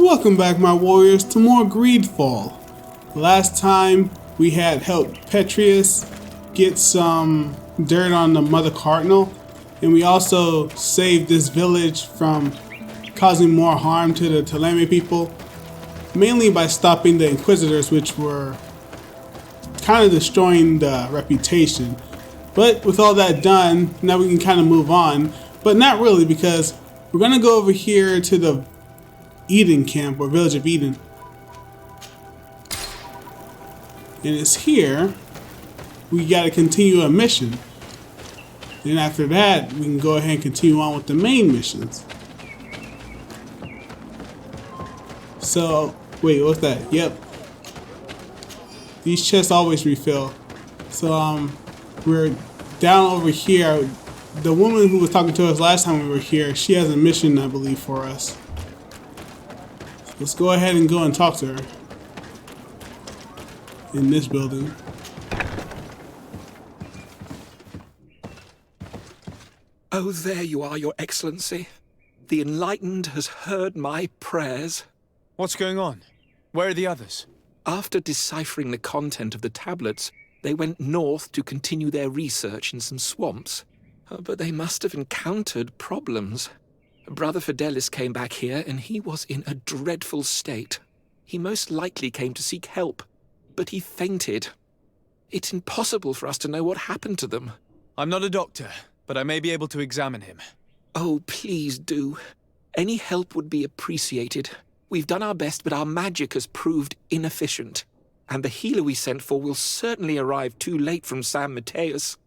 Welcome back, my warriors, to more GreedFall. Last time we had helped Petrius get some dirt on the Mother Cardinal, and we also saved this village from causing more harm to the Theleme people, mainly by stopping the Inquisitors, which were kind of destroying the reputation. But with all that done, now we can kind of move on, but not really, because we're going to go over here to the Eden camp, or Village of Eden. And it's here we gotta continue a mission. And after that, we can go ahead and continue on with the main missions. So, wait, what's that? Yep. These chests always refill. So, we're down over here. The woman who was talking to us last time we were here, she has a mission, I believe, for us. Let's go ahead and go and talk to her in this building. Oh, there you are, Your Excellency. The Enlightened has heard my prayers. What's going on? Where are the others? After deciphering the content of the tablets, they went north to continue their research in some swamps. But they must have encountered problems. Brother Fidelis came back here, and he was in a dreadful state. He most likely came to seek help, but he fainted. It's impossible for us to know what happened to them. I'm not a doctor, but I may be able to examine him. Oh, please do. Any help would be appreciated. We've done our best, but our magic has proved inefficient. And the healer we sent for will certainly arrive too late from San Matheus.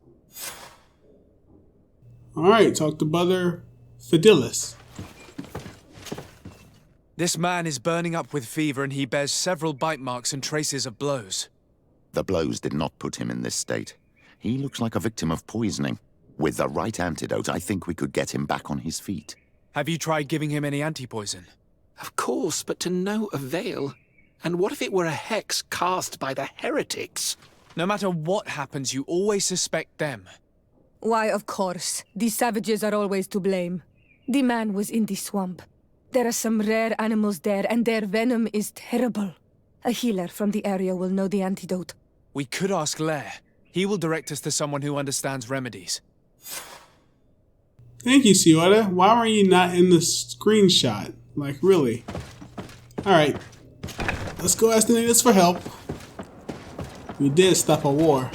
Alright, talk to Brother Fidelis. This man is burning up with fever, and he bears several bite marks and traces of blows. The blows did not put him in this state. He looks like a victim of poisoning. With the right antidote, I think we could get him back on his feet. Have you tried giving him any anti-poison? Of course, but to no avail. And what if it were a hex cast by the heretics? No matter what happens, you always suspect them. Why, of course. These savages are always to blame. The man was in the swamp. There are some rare animals there, and their venom is terrible. A healer from the area will know the antidote. We could ask Lair. He will direct us to someone who understands remedies. Thank you, Siora. Why were you not in the screenshot? Like, really? Alright. Let's go ask the natives for help. We did stop a war.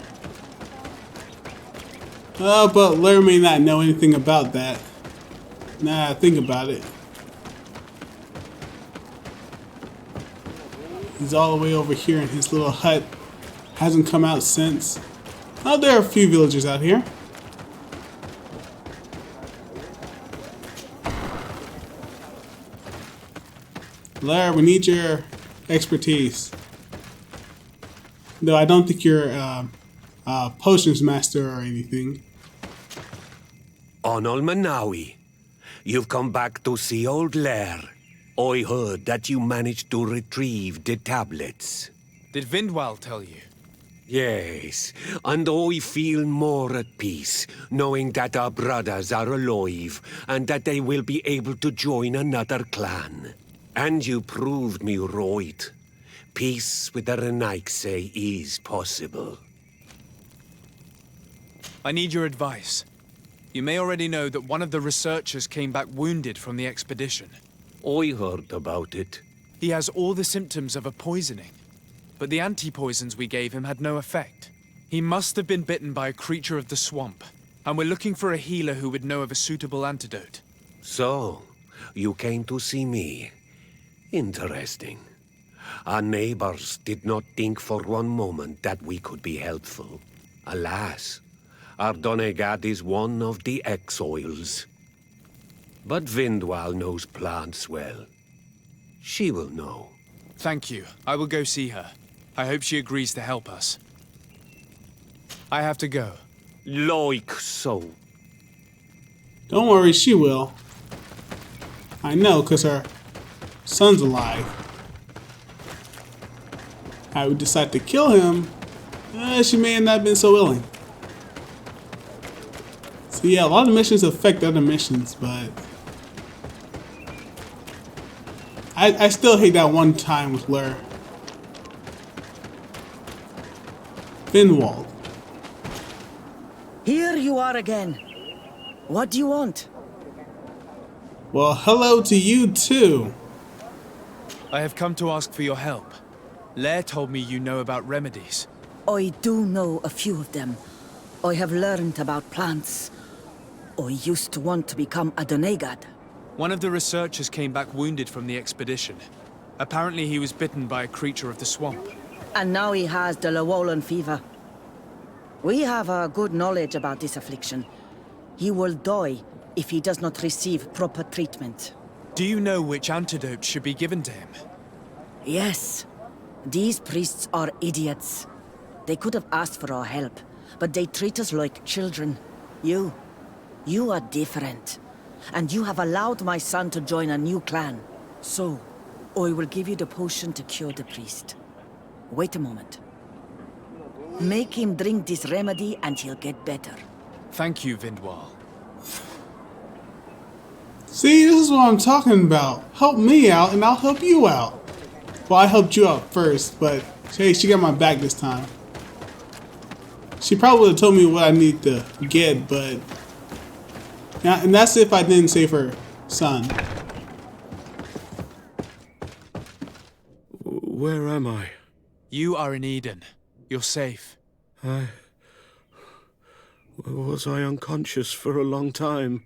But Lair may not know anything about that. Nah, think about it. He's all the way over here in his little hut. Hasn't come out since. Oh, there are a few villagers out here. Lair, we need your expertise. Though I don't think you're potions master or anything. Onol Manawi, you've come back to see old Lair. I heard that you managed to retrieve the tablets. Did Vindwal tell you? Yes, and I feel more at peace, knowing that our brothers are alive, and that they will be able to join another clan. And you proved me right. Peace with the Renaigse is possible. I need your advice. You may already know that one of the researchers came back wounded from the expedition. I heard about it. He has all the symptoms of a poisoning, but the anti-poisons we gave him had no effect. He must have been bitten by a creature of the swamp, and we're looking for a healer who would know of a suitable antidote. So, you came to see me. Interesting. Our neighbors did not think for one moment that we could be helpful. Alas, our Donegat is one of the exiles. But Vindwal knows plants well. She will know. Thank you. I will go see her. I hope she agrees to help us. I have to go. Like so. Don't worry, she will. I know, because her son's alive. I would decide to kill him. She may have not been so willing. So yeah, a lot of missions affect other missions, but I I still hate that one time with Lur. Finwald. Here you are again. What do you want? Well, hello to you too. I have come to ask for your help. Lair told me you know about remedies. I do know a few of them. I have learned about plants. I used to want to become a Donegad. One of the researchers came back wounded from the expedition. Apparently he was bitten by a creature of the swamp. And now he has the Llewellyn fever. We have a good knowledge about this affliction. He will die if he does not receive proper treatment. Do you know which antidote should be given to him? Yes. These priests are idiots. They could have asked for our help, but they treat us like children. You are different. And you have allowed my son to join a new clan. So, I will give you the potion to cure the priest. Wait a moment. Make him drink this remedy and he'll get better. Thank you, Vindwal. See, this is what I'm talking about. Help me out and I'll help you out. Well, I helped you out first, but hey, she got my back this time. She probably would have told me what I need to get, but... yeah, and that's if I didn't save her son. Where am I? You are in Eden. You're safe. Was I unconscious for a long time?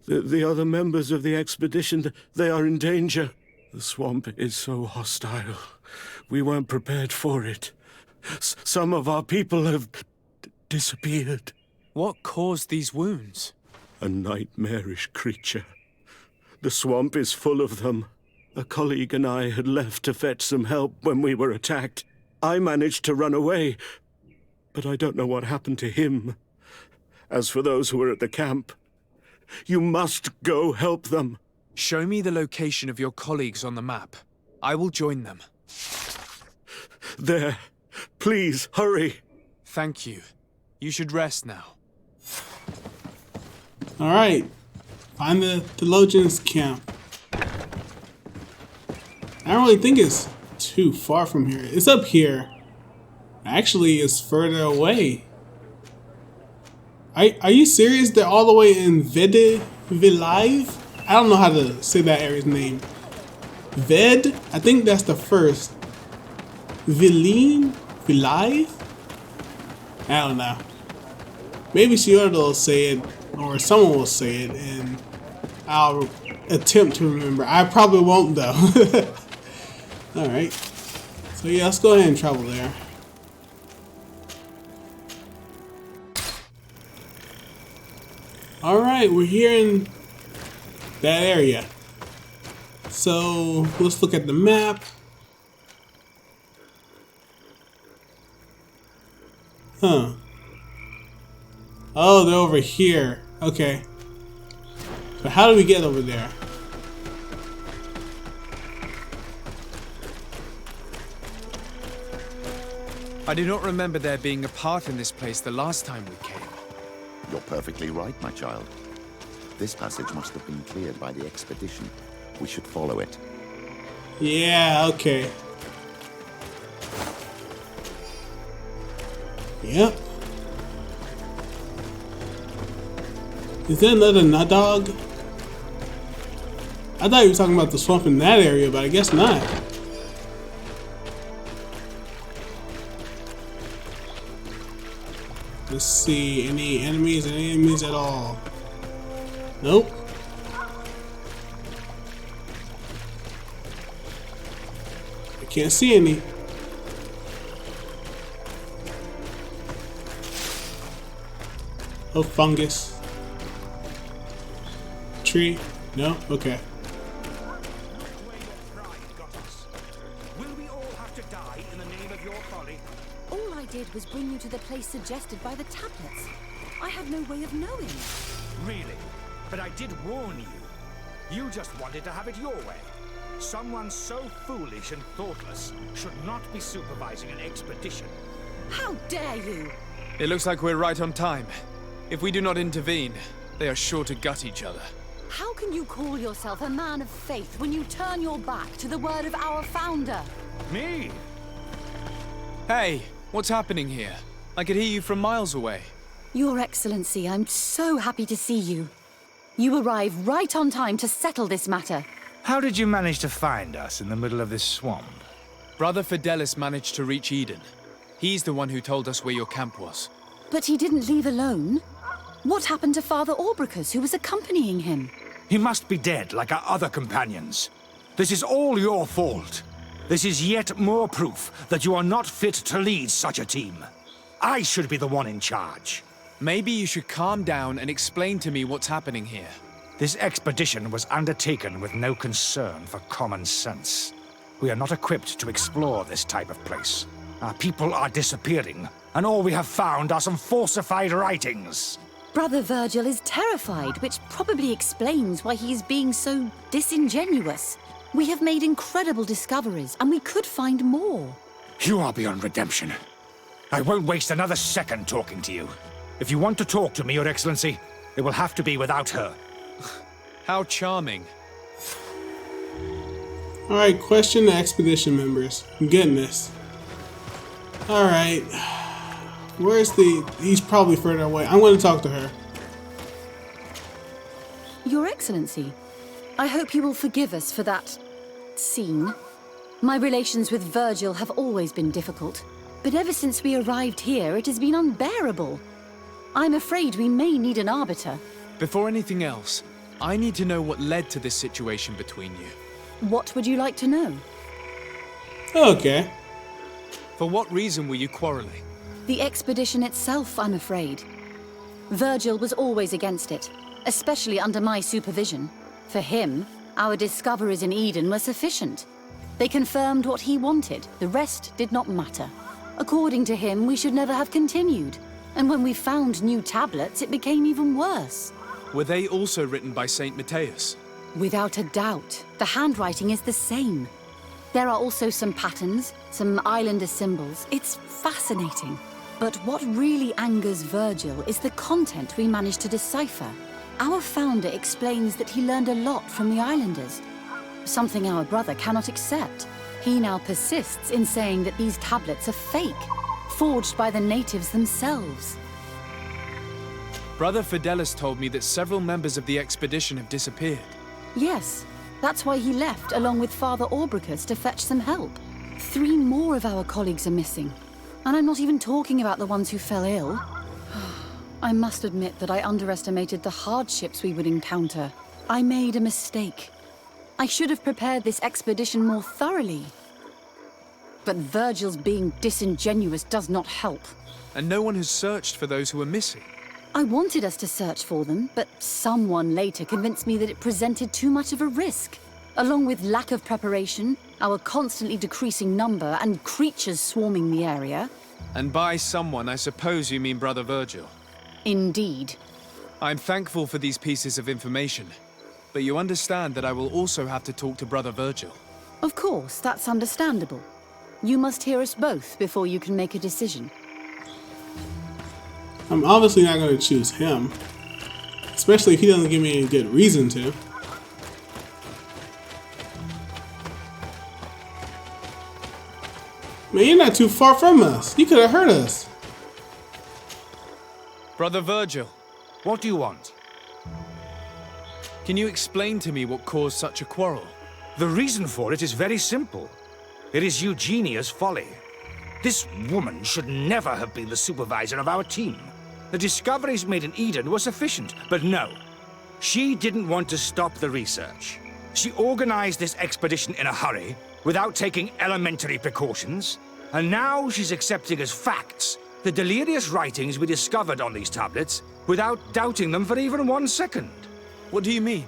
The other members of the expedition, they are in danger. The swamp is so hostile. We weren't prepared for it. Some of our people have disappeared. What caused these wounds? A nightmarish creature. The swamp is full of them. A colleague and I had left to fetch some help when we were attacked. I managed to run away, but I don't know what happened to him. As for those who are at the camp, you must go help them. Show me the location of your colleagues on the map. I will join them. There. Please, hurry. Thank you. You should rest now. Alright. Find the theologian's camp. I don't really think it's too far from here. It's up here. Actually, it's further away. Are you serious? They're all the way in Vilive? I don't know how to say that area's name. Ved? I think that's the first. Viline? Vilive? I don't know. Maybe Shiordo will say it, or someone will say it, and I'll attempt to remember. I probably won't though. Alright. So yeah, let's go ahead and travel there. Alright, we're here in that area. So let's look at the map. Huh. Oh, they're over here. Okay. But how do we get over there? I do not remember there being a path in this place the last time we came. You're perfectly right, my child. This passage must have been cleared by the expedition. We should follow it. Yeah, okay. Yep. Is that another Nadog? I thought you were talking about the swamp in that area, but I guess not. Let's see, any enemies at all? Nope. I can't see any. Oh, fungus. Tree? No? Okay. Will we all have to die in the name of your folly? All I did was bring you to the place suggested by the tablets. I had no way of knowing. Really? But I did warn you. You just wanted to have it your way. Someone so foolish and thoughtless should not be supervising an expedition. How dare you! It looks like we're right on time. If we do not intervene, they are sure to gut each other. How can you call yourself a man of faith when you turn your back to the word of our founder? Me? Hey, what's happening here? I could hear you from miles away. Your Excellency, I'm so happy to see you. You arrive right on time to settle this matter. How did you manage to find us in the middle of this swamp? Brother Fidelis managed to reach Eden. He's the one who told us where your camp was. But he didn't leave alone. What happened to Father Orbricus, who was accompanying him? He must be dead, like our other companions. This is all your fault. This is yet more proof that you are not fit to lead such a team. I should be the one in charge. Maybe you should calm down and explain to me what's happening here. This expedition was undertaken with no concern for common sense. We are not equipped to explore this type of place. Our people are disappearing, and all we have found are some falsified writings. Brother Virgil is terrified, which probably explains why he's being so disingenuous. We have made incredible discoveries, and we could find more. You are beyond redemption. I won't waste another second talking to you. If you want to talk to me, Your Excellency, it will have to be without her. How charming. Alright, question the expedition members. I'm getting this. Alright. Where's the... He's probably further away. I'm going to talk to her. Your Excellency, I hope you will forgive us for that scene. My relations with Virgil have always been difficult, but ever since we arrived here, it has been unbearable. I'm afraid we may need an arbiter. Before anything else, I need to know what led to this situation between you. What would you like to know? Okay. For what reason were you quarreling? The expedition itself, I'm afraid. Virgil was always against it, especially under my supervision. For him, our discoveries in Eden were sufficient. They confirmed what he wanted. The rest did not matter. According to him, we should never have continued. And when we found new tablets, it became even worse. Were they also written by Saint Matheus? Without a doubt. The handwriting is the same. There are also some patterns, some islander symbols. It's fascinating. But what really angers Virgil is the content we managed to decipher. Our founder explains that he learned a lot from the islanders, something our brother cannot accept. He now persists in saying that these tablets are fake, forged by the natives themselves. Brother Fidelis told me that several members of the expedition have disappeared. Yes, that's why he left along with Father Orbricus to fetch some help. 3 more of our colleagues are missing, and I'm not even talking about the ones who fell ill. I must admit that I underestimated the hardships we would encounter. I made a mistake. I should have prepared this expedition more thoroughly. But Virgil's being disingenuous does not help. And no one has searched for those who are missing. I wanted us to search for them, but someone later convinced me that it presented too much of a risk. Along with lack of preparation, our constantly decreasing number, and creatures swarming the area. And by someone, I suppose you mean Brother Virgil. Indeed. I'm thankful for these pieces of information, but you understand that I will also have to talk to Brother Virgil. Of course, that's understandable. You must hear us both before you can make a decision. I'm obviously not going to choose him. Especially if he doesn't give me any good reason to. Man, you're not too far from us. You could have hurt us. Brother Virgil, What do you want? can you explain to me what caused such a quarrel? The reason for it is very simple. It is Eugenia's folly. This woman should never have been the supervisor of our team. The discoveries made in Eden were sufficient, but no. She didn't want to stop the research. She organized this expedition in a hurry, without taking elementary precautions, and now she's accepting as facts the delirious writings we discovered on these tablets, without doubting them for even 1 second. What do you mean?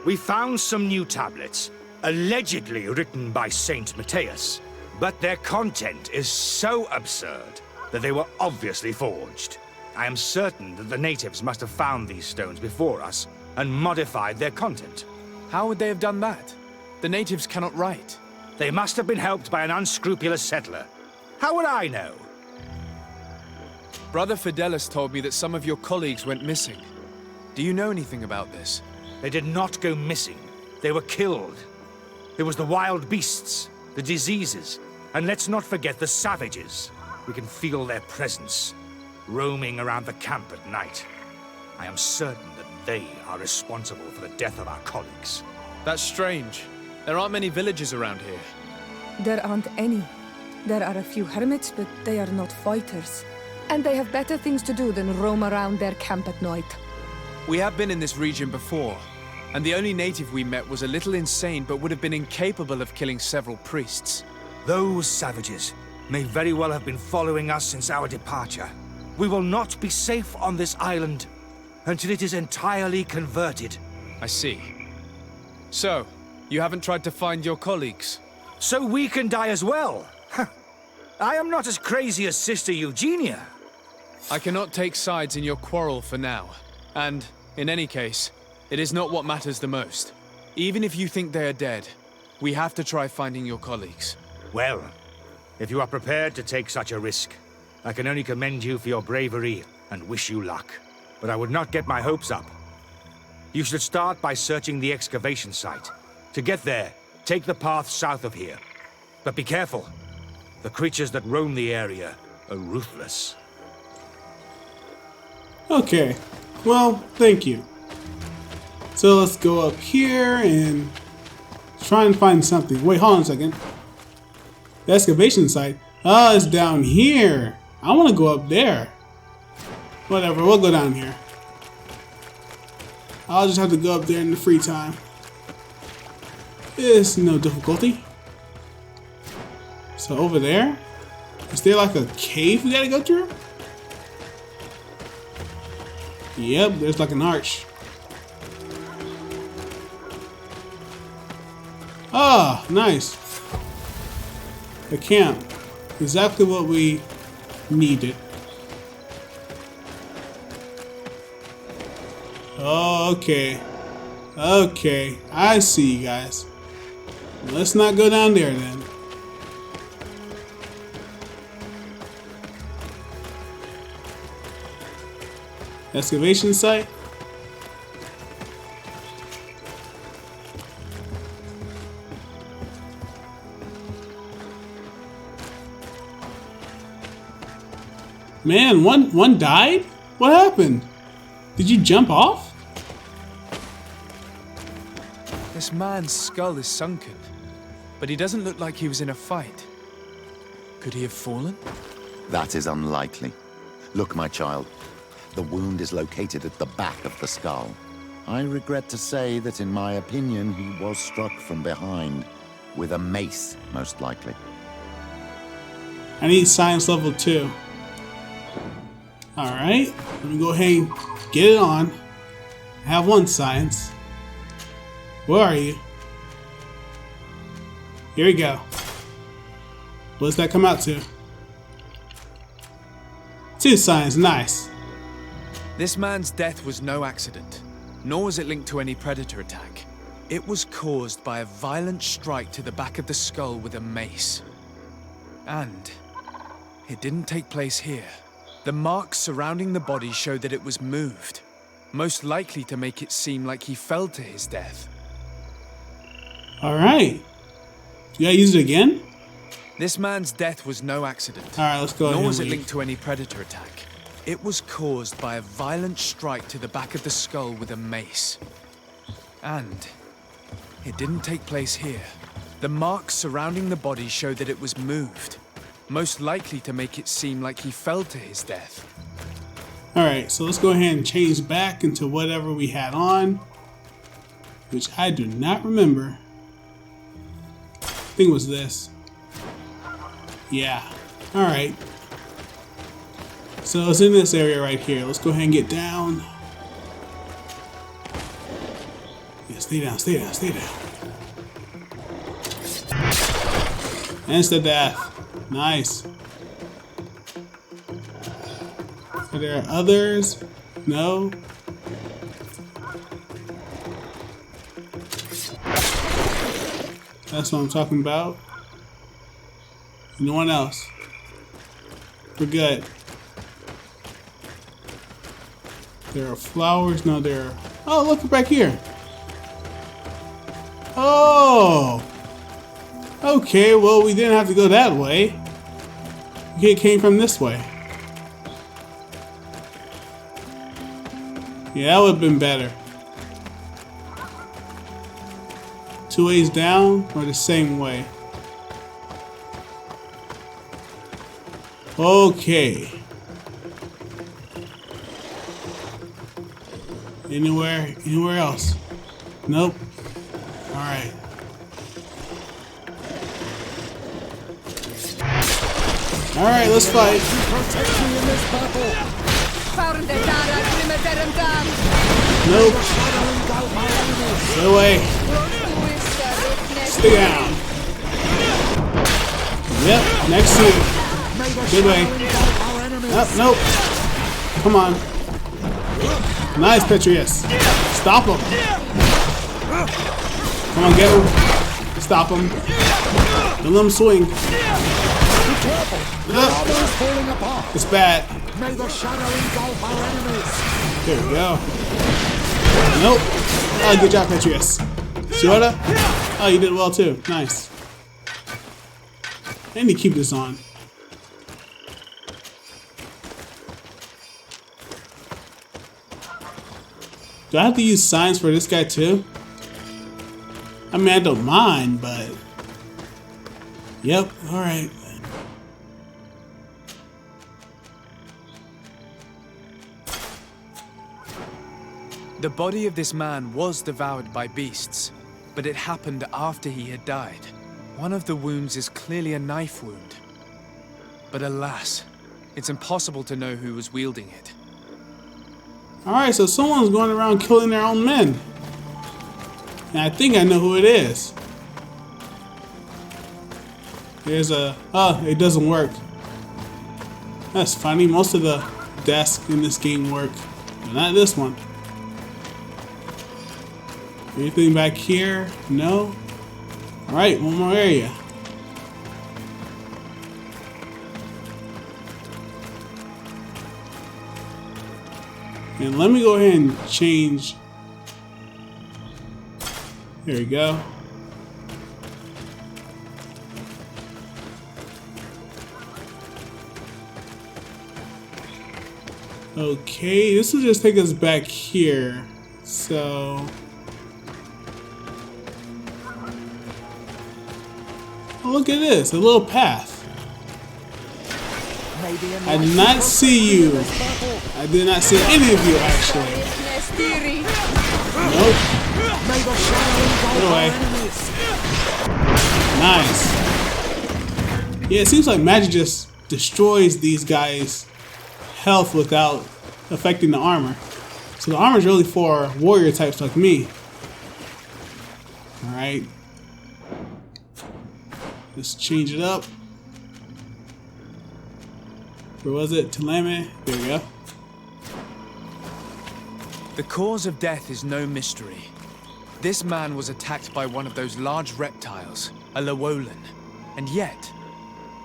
We found some new tablets, allegedly written by Saint Matheus, but their content is so absurd that they were obviously forged. I am certain that the natives must have found these stones before us and modified their content. How would they have done that? The natives cannot write. They must have been helped by an unscrupulous settler. How would I know? Brother Fidelis told me that some of your colleagues went missing. Do you know anything about this? They did not go missing. They were killed. It was the wild beasts, the diseases, and let's not forget the savages. We can feel their presence, roaming around the camp at night. I am certain that they are responsible for the death of our colleagues. That's strange. There aren't many villages around here. There aren't any. There are a few hermits, but they are not fighters. And they have better things to do than roam around their camp at night. We have been in this region before, and the only native we met was a little insane but would have been incapable of killing several priests. Those savages may very well have been following us since our departure. We will not be safe on this island until it is entirely converted. I see. So, you haven't tried to find your colleagues? So we can die as well. I am not as crazy as Sister Eugenia. I cannot take sides in your quarrel for now. And, in any case, it is not what matters the most. Even if you think they are dead, we have to try finding your colleagues. Well, if you are prepared to take such a risk, I can only commend you for your bravery and wish you luck. But I would not get my hopes up. You should start by searching the excavation site. To get there, take the path south of here. But be careful. The creatures that roam the area are ruthless. Okay, well, thank you. So let's go up here and try and find something. Wait, hold on a second. The excavation site? Oh, it's down here. I want to go up there. Whatever, we'll go down here. I'll just have to go up there in the free time. It's no difficulty. So over there? Is there like a cave we gotta go through? Yep, there's like an arch. Ah, nice. A camp. Exactly what we needed. Oh, okay. Okay, I see you guys. Let's not go down there then. Excavation site? Man, one died? What happened? Did you jump off? This man's skull is sunken, but he doesn't look like he was in a fight. Could he have fallen? That is unlikely. Look, my child. The wound is located at the back of the skull. I regret to say that in my opinion, he was struck from behind. With a mace, most likely. I need science level 2. Alright, let me go ahead and get it on. I have 1 science. Where are you? Here we go. What does that come out to? 2 science, nice. This man's death was no accident, nor was it linked to any predator attack. It was caused by a violent strike to the back of the skull with a mace. And it didn't take place here. The marks surrounding the body showed that it was moved, most likely to make it seem like he fell to his death. Alright. You gotta use it again? This man's death was no accident. Alright, let's go ahead. Nor was it linked to any predator attack. It was caused by a violent strike to the back of the skull with a mace. And it didn't take place here. The marks surrounding the body showed that it was moved, most likely to make it seem like he fell to his death. Alright, so let's go ahead and change back into whatever we had on, which I do not remember. I think it was this. Yeah. Alright. So it's in this area right here. Let's go ahead and get down. Yeah, stay down, stay down, stay down. Insta death. Nice. Are there others? No. That's what I'm talking about. No one else. We're good. There are flowers. No, there are... Oh, look back here. Oh! Okay, well, we didn't have to go that way. It came from this way. Yeah, that would have been better. 2 ways down or the same way? Okay. Anywhere else? Nope. Alright. Alright, let's fight. Nope. Stay away. Stay down. Yep, next to you. Good way. Nope. Come on. Nice, Petrius. Stop him. Come on, get him. Stop him. Don't let him swing. It's bad. There we go. Nope. Oh, good job, Petrius. Shota? Oh, you did well too. Nice. I need to keep this on. Do I have to use signs for this guy too? I mean, I don't mind, but... Yep, alright. The body of this man was devoured by beasts, but it happened after he had died. One of the wounds is clearly a knife wound. But alas, it's impossible to know who was wielding it. Alright, so someone's going around killing their own men. And I think I know who it is. There's a... Oh, it doesn't work. That's funny. Most of the desks in this game work. But not this one. Anything back here? No? Alright, one more area. And let me go ahead and change. There we go. Okay, this will just take us back here. So... Oh, look at this, a little path. I did not see you. I did not see any of you, actually. Nope. Get away. Nice. Yeah, it seems like magic just destroys these guys' health without affecting the armor. So the armor is really for warrior types like me. Alright. Let's change it up. Where was it? Theleme? There we go. The cause of death is no mystery. This man was attacked by one of those large reptiles, a Llewellyn. And yet,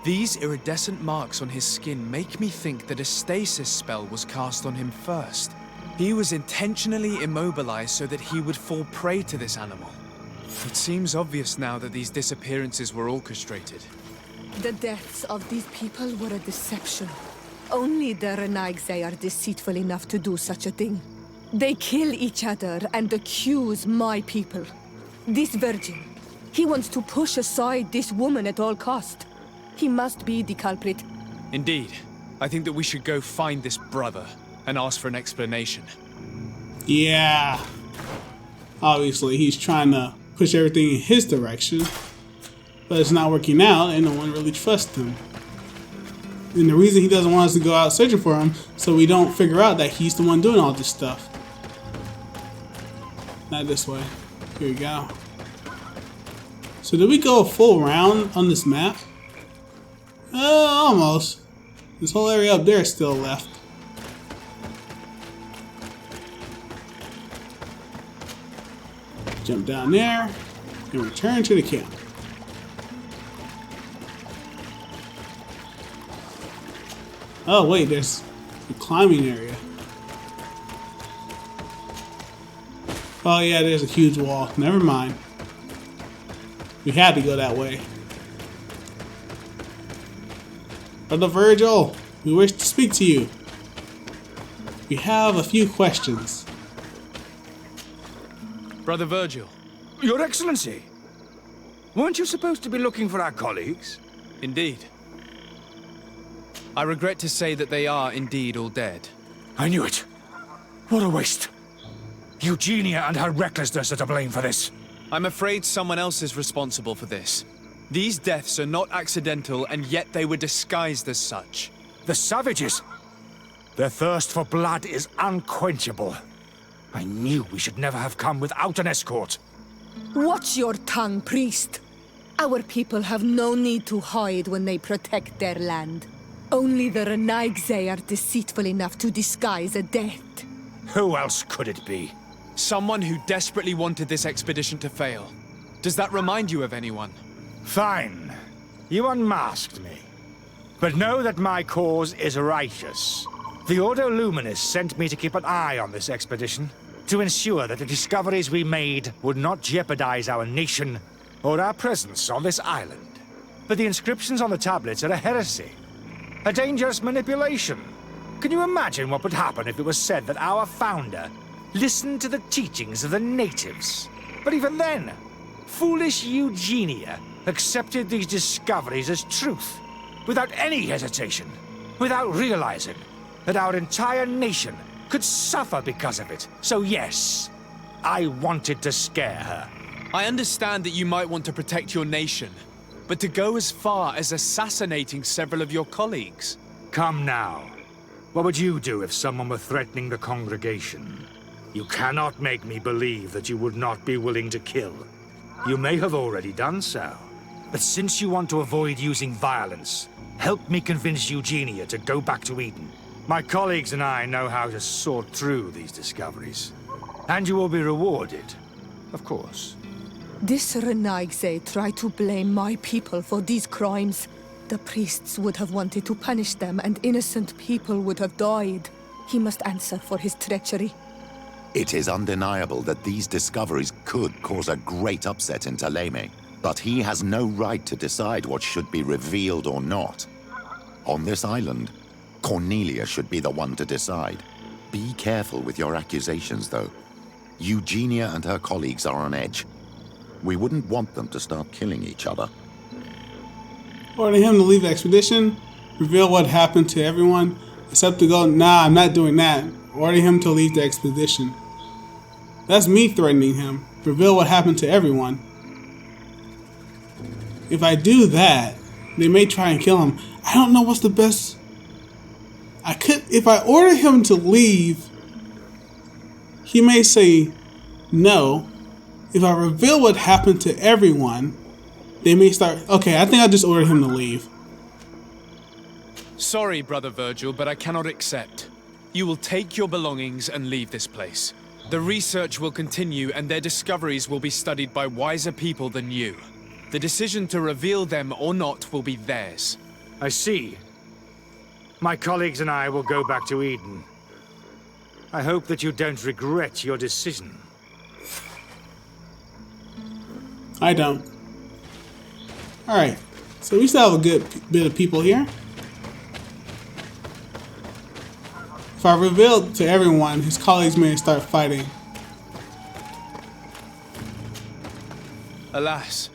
these iridescent marks on his skin make me think that a stasis spell was cast on him first. He was intentionally immobilized so that he would fall prey to this animal. It seems obvious now that these disappearances were orchestrated. The deaths of these people were a deception. Only the Renaigse are deceitful enough to do such a thing. They kill each other and accuse my people. This virgin, he wants to push aside this woman at all cost. He must be the culprit. Indeed. I think that we should go find this brother and ask for an explanation. Yeah. Obviously, he's trying to push everything in his direction. But it's not working out and no one really trusts him. And the reason he doesn't want us to go out searching for him, so we don't figure out that he's the one doing all this stuff. Not this way. Here we go. So did we go a full round on this map? Almost. This whole area up there is still left. Jump down there and return to the camp. Oh wait, there's a climbing area. Oh yeah, there's a huge wall. Never mind. We had to go that way. Brother Virgil, we wish to speak to you. We have a few questions. Brother Virgil. Your Excellency! Weren't you supposed to be looking for our colleagues? Indeed. I regret to say that they are indeed all dead. I knew it. What a waste. Eugenia and her recklessness are to blame for this. I'm afraid someone else is responsible for this. These deaths are not accidental, and yet they were disguised as such. The savages! Their thirst for blood is unquenchable. I knew we should never have come without an escort. Watch your tongue, priest. Our people have no need to hide when they protect their land. Only the Renaigze are deceitful enough to disguise a death. Who else could it be? Someone who desperately wanted this expedition to fail. Does that remind you of anyone? Fine. You unmasked me. But know that my cause is righteous. The Ordo Luminis sent me to keep an eye on this expedition, to ensure that the discoveries we made would not jeopardize our nation or our presence on this island. But the inscriptions on the tablets are a heresy, a dangerous manipulation. Can you imagine what would happen if it was said that our founder listened to the teachings of the natives? But even then, foolish Eugenia accepted these discoveries as truth, without any hesitation, without realizing that our entire nation could suffer because of it. So yes, I wanted to scare her. I understand that you might want to protect your nation, but to go as far as assassinating several of your colleagues? Come now. What would you do if someone were threatening the congregation? You cannot make me believe that you would not be willing to kill. You may have already done so. But since you want to avoid using violence, help me convince Eugenia to go back to Eden. My colleagues and I know how to sort through these discoveries. And you will be rewarded, of course. This Renaigze tried to blame my people for these crimes. The priests would have wanted to punish them, and innocent people would have died. He must answer for his treachery. It is undeniable that these discoveries could cause a great upset in Theleme, but he has no right to decide what should be revealed or not. On this island, Cornelia should be the one to decide. Be careful with your accusations, though. Eugenia and her colleagues are on edge. We wouldn't want them to start killing each other. Order him to leave the expedition. Reveal what happened to everyone. Except to go, nah, I'm not doing that. Order him to leave the expedition. That's me threatening him. Reveal what happened to everyone. If I do that, they may try and kill him. I don't know what's the best. If I order him to leave, he may say no. If I reveal what happened to everyone, they may start. Okay, I think I'll just order him to leave. Sorry, Brother Virgil, but I cannot accept. You will take your belongings and leave this place. The research will continue, and their discoveries will be studied by wiser people than you. The decision to reveal them or not will be theirs. I see. My colleagues and I will go back to Eden. I hope that you don't regret your decision. I don't. Alright, so we still have a good bit of people here. If I reveal to everyone, his colleagues may start fighting. Alas,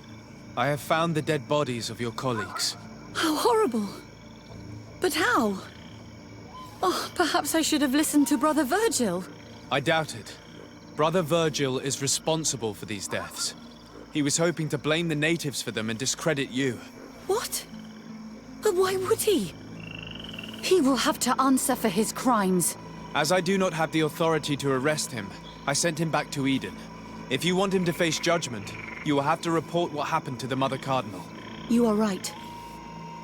I have found the dead bodies of your colleagues. How horrible. But how? Oh, perhaps I should have listened to Brother Virgil. I doubt it. Brother Virgil is responsible for these deaths. He was hoping to blame the natives for them and discredit you. What? But why would he? He will have to answer for his crimes. As I do not have the authority to arrest him, I sent him back to Eden. If you want him to face judgment, you will have to report what happened to the Mother Cardinal. You are right.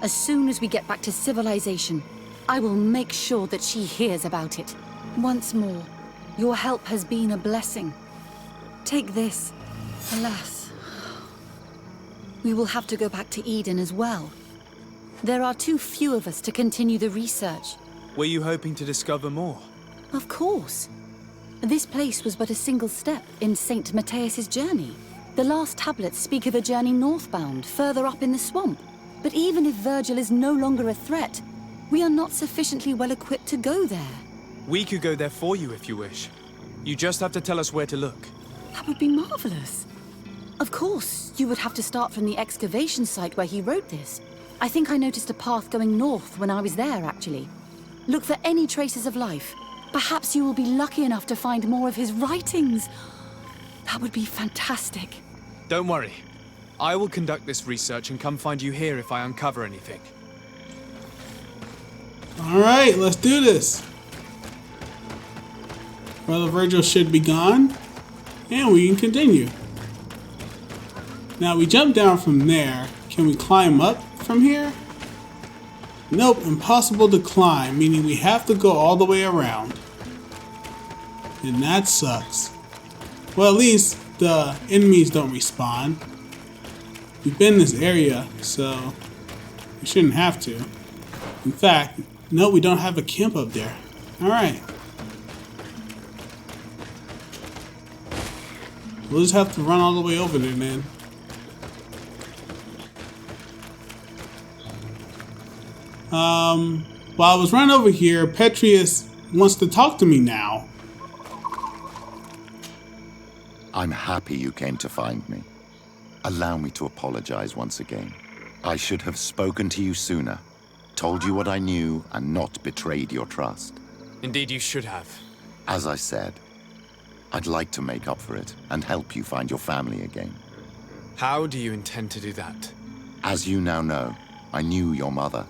As soon as we get back to civilization, I will make sure that she hears about it. Once more, your help has been a blessing. Take this. Alas, we will have to go back to Eden as well. There are too few of us to continue the research. Were you hoping to discover more? Of course. This place was but a single step in St. Matheus's journey. The last tablets speak of a journey northbound, further up in the swamp. But even if Virgil is no longer a threat, we are not sufficiently well equipped to go there. We could go there for you if you wish. You just have to tell us where to look. That would be marvelous. Of course, you would have to start from the excavation site where he wrote this. I think I noticed a path going north when I was there, actually. Look for any traces of life. Perhaps you will be lucky enough to find more of his writings. That would be fantastic. Don't worry. I will conduct this research and come find you here if I uncover anything. Alright, let's do this. Brother Virgil should be gone. And we can continue. Now we jump down from there. Can we climb up from here? Nope, impossible to climb, meaning we have to go all the way around. And that sucks. Well, at least the enemies don't respawn. We've been in this area, so we shouldn't have to. In fact, no, we don't have a camp up there. Alright. We'll just have to run all the way over there, man. While I was running over here, Petrius wants to talk to me now. I'm happy you came to find me. Allow me to apologize once again. I should have spoken to you sooner, told you what I knew, and not betrayed your trust. Indeed, you should have. As I said, I'd like to make up for it and help you find your family again. How do you intend to do that? As you now know, I knew your mother.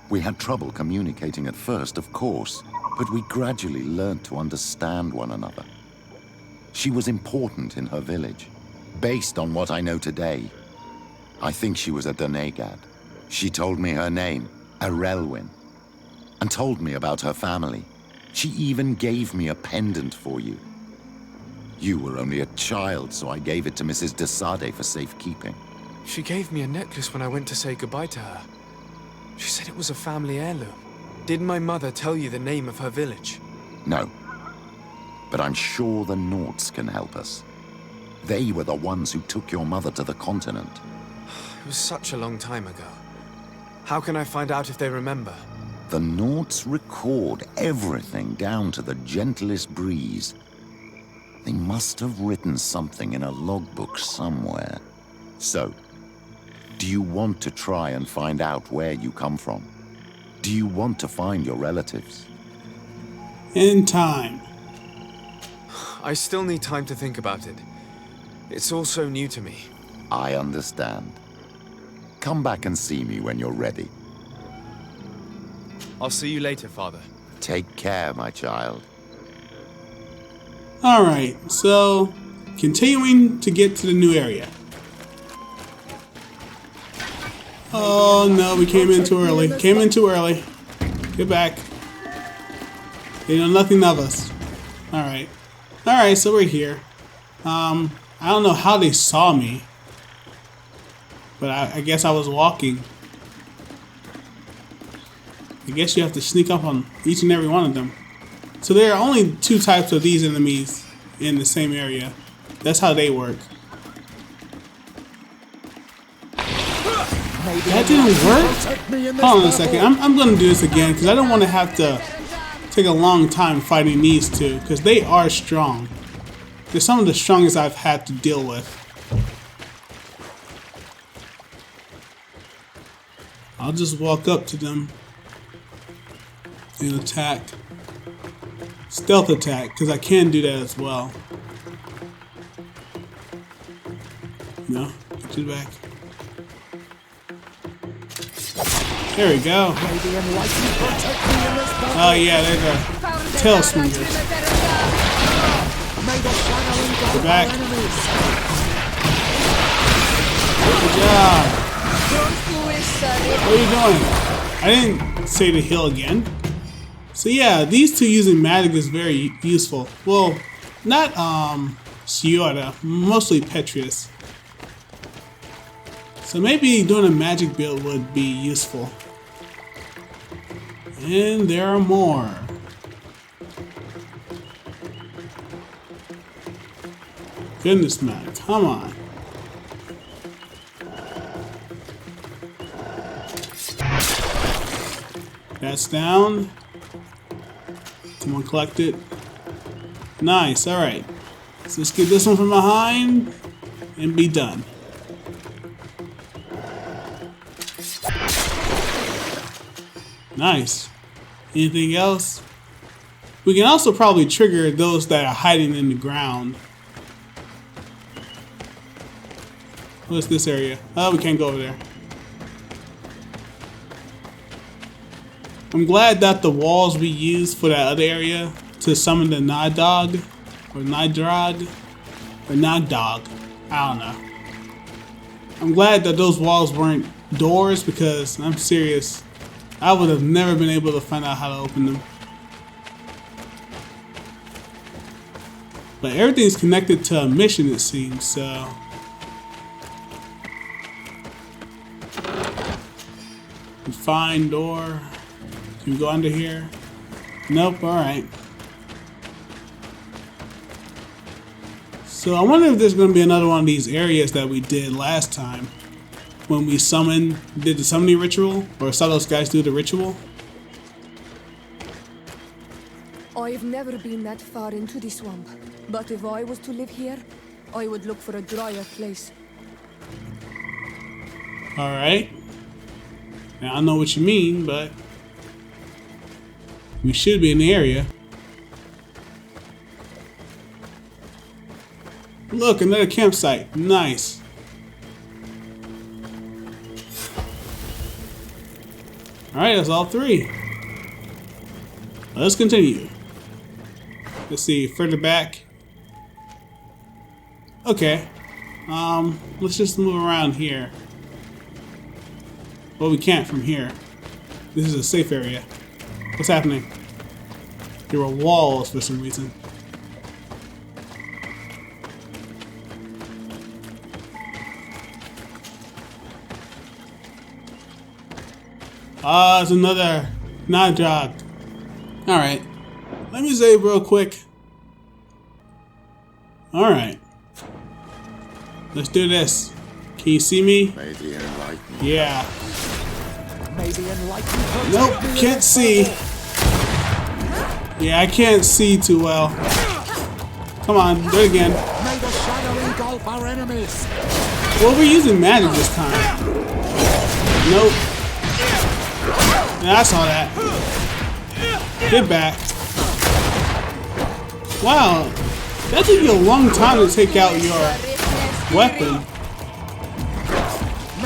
We had trouble communicating at first, of course, but we gradually learned to understand one another. She was important in her village. Based on what I know today, I think she was a Donegad. She told me her name, Arelwin, and told me about her family. She even gave me a pendant for you. You were only a child, so I gave it to Mrs. de Sade for safekeeping. She gave me a necklace when I went to say goodbye to her. She said it was a family heirloom. Did my mother tell you the name of her village? No, but I'm sure the Nords can help us. They were the ones who took your mother to the continent. It was such a long time ago. How can I find out if they remember? The Nords record everything down to the gentlest breeze. They must have written something in a logbook somewhere. So, do you want to try and find out where you come from? Do you want to find your relatives? In time. I still need time to think about it. It's all so new to me. I understand. Come back and see me when you're ready. I'll see you later, Father. Take care, my child. Alright, so continuing to get to the new area. Oh no, we came in too early. Came in too early. Get back. They know nothing of us. Alright. Alright, so we're here. I don't know how they saw me. But I guess I was walking. I guess you have to sneak up on each and every one of them. So there are only two types of these enemies in the same area. That's how they work. That didn't work? Hold on a second. I'm going to do this again because I don't want to have to take a long time fighting these two because they are strong. They're some of the strongest I've had to deal with. I'll just walk up to them and attack. Stealth attack, because I can do that as well. No, get you back. There we go. Oh yeah, there's a tail swingers. Get back. Good job. What are you doing? I didn't say to heal again. So yeah, these two using magic is very useful. Well, not Ciora, mostly Petrius. So maybe doing a magic build would be useful. And there are more. Goodness, man, Come on. That's down. Someone collect it. Nice, alright. So let's get this one from behind and be done. Nice. Anything else? We can also probably trigger those that are hiding in the ground. What's this area? Oh, we can't go over there. I'm glad that the walls we used for that other area to summon the Nidog or Nidrog or Nogdog. I don't know. I'm glad that those walls weren't doors because I'm serious. I would have never been able to find out how to open them. But everything's connected to a mission, it seems, so. Find door. Can we go under here? Nope, alright. So I wonder if there's going to be another one of these areas that we did last time. When we did the summoning ritual, or saw those guys do the ritual. I've never been that far into the swamp, but if I was to live here, I would look for a drier place. Alright. Now I know what you mean, but we should be in the area. Look, another campsite. Nice. Alright, that's all three. Let's continue. Let's see, further back. Okay. Let's just move around here. Well, we can't from here. This is a safe area. What's happening? There were walls for some reason. It's another Nidrog. Alright. Let me save real quick. Alright. Let's do this. Can you see me? Maybe enlighten. Yeah. Maybe enlighten. Nope, can't see. Yeah, I can't see too well. Come on, do it again. May the shadow engulf our enemies. Well, we're using magic this time. Nope. Yeah, I saw that. Get back. Wow, that took you a long time to take out your weapon.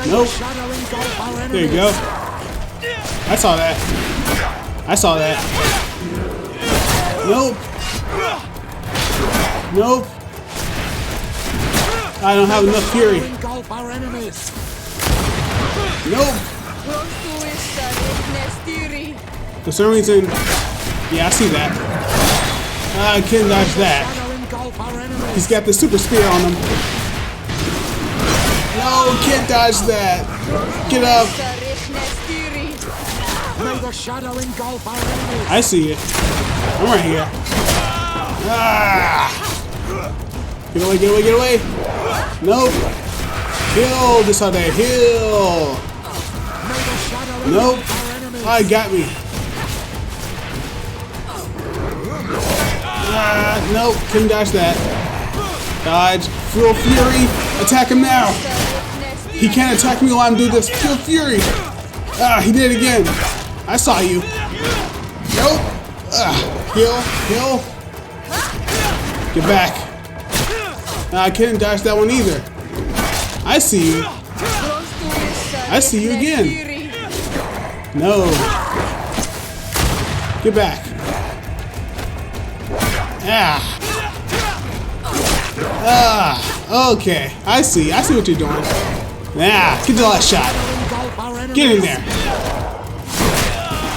Nope. There you go. I saw that. I saw that. Nope. Nope. I don't have enough fury. Nope. For some reason, yeah, I see that. I can't dodge that. He's got the super spear on him. No, can't dodge that. Get up. I see it. I'm right here. Ah. Get away, get away, get away. Nope. Heal. This how they heal. Nope. Oh, he got me. Nope. Couldn't dodge that. Dodge. Full fury. Attack him now. He can't attack me while I'm doing this. Full fury. Ah, he did it again. I saw you. Nope. Heal. Heal. Get back. I couldn't dodge that one either. I see you. I see you again. No. Get back. Okay. I see what you're doing. Get the last shot. Get in there.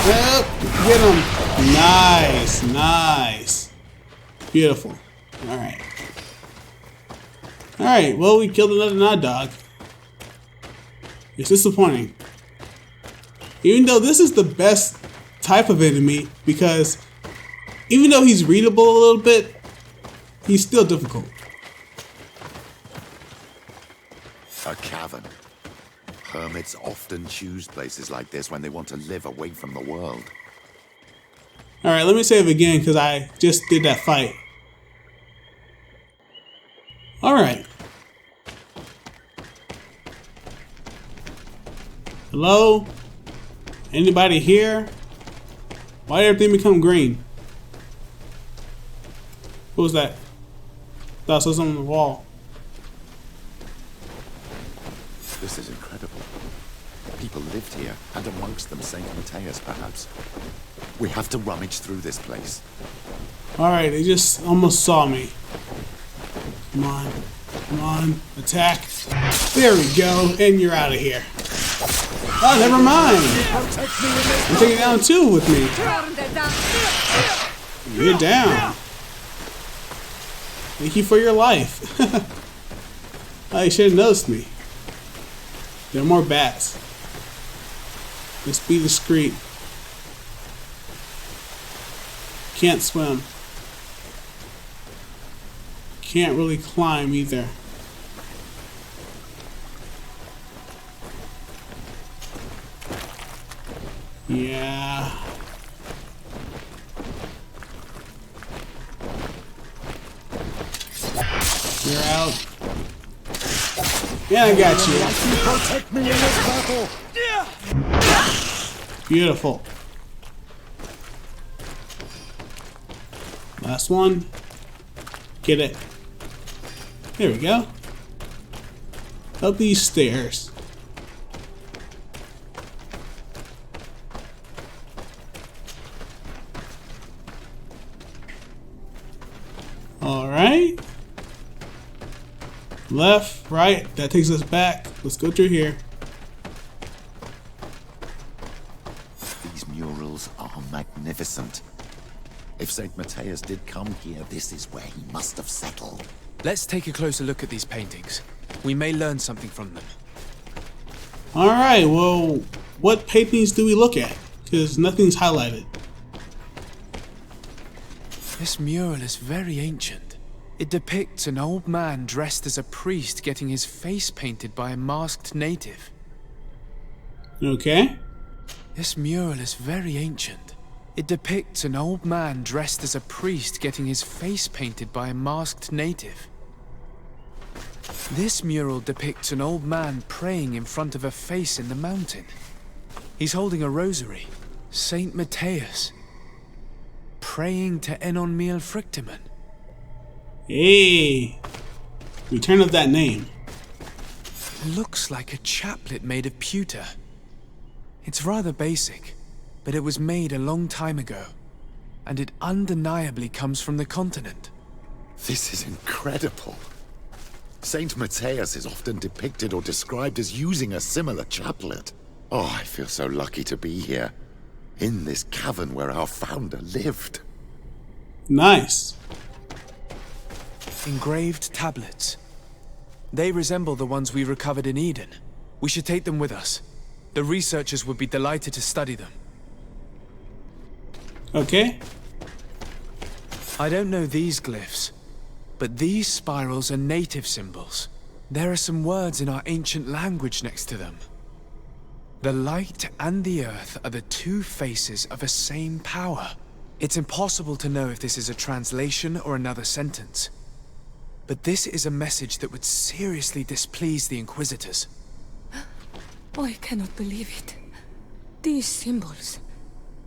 Yep. Get him. Nice. Nice. Beautiful. Alright. Alright, well, we killed another Nidog. It's disappointing. Even though this is the best type of enemy, because even though he's readable a little bit, he's still difficult. cavern. Hermits often choose places like this when they want to live away from the world. Alright, let me save again because I just did that fight. Alright. Hello? Anybody here? Why did everything become green? What was that? Thought I saw something on the wall. This is incredible. People lived here, and amongst them Saint Matheus, perhaps. We have to rummage through this place. Alright, they just almost saw me. Come on. Come on. Attack. There we go. And you're out of here. Oh, never mind. I'm taking down two with me. You're down. Thank you for your life. Oh, you should have noticed me. There are more bats. Let's be discreet. Can't swim. Can't really climb either. Yeah. You're out. Yeah, I got you. Protect me in this battle! Beautiful. Last one. Get it. There we go. Up these stairs. Alright. Left, right, that takes us back. Let's go through here. These murals are magnificent. If Saint Matheus did come here, this is where he must have settled. Let's take a closer look at these paintings. We may learn something from them. Alright, well, what paintings do we look at? Because nothing's highlighted. This mural is very ancient. It depicts an old man dressed as a priest getting his face painted by a masked native. Okay. This mural is very ancient. It depicts an old man dressed as a priest getting his face painted by a masked native. This mural depicts an old man praying in front of a face in the mountain. He's holding a rosary. Saint Matheus. Praying to Enon Mil Frictimen. Hey. Return of that name. Looks like a chaplet made of pewter. It's rather basic, but it was made a long time ago, and it undeniably comes from the continent. This is incredible. Saint Matheus is often depicted or described as using a similar chaplet. Oh, I feel so lucky to be here, in this cavern where our founder lived. Nice. Engraved tablets. They resemble the ones we recovered in Eden. We should take them with us. The researchers would be delighted to study them. Okay. I don't know these glyphs, but these spirals are native symbols. There are some words in our ancient language next to them. The light and the earth are the two faces of a same power. It's impossible to know if this is a translation or another sentence. But this is a message that would seriously displease the Inquisitors. Oh, I cannot believe it. These symbols,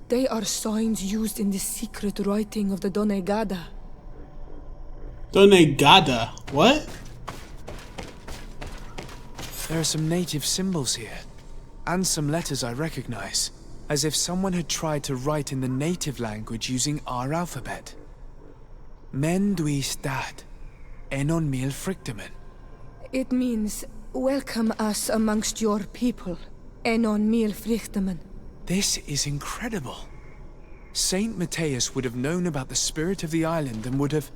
they are signs used in the secret writing of the Donegada. Donegada? What? There are some native symbols here, and some letters I recognize, as if someone had tried to write in the native language using our alphabet. Men duis dad, enon mil frictimen. It means, welcome us amongst your people, enon mil frictimen. This is incredible. Saint Matheus would have known about the spirit of the island and would have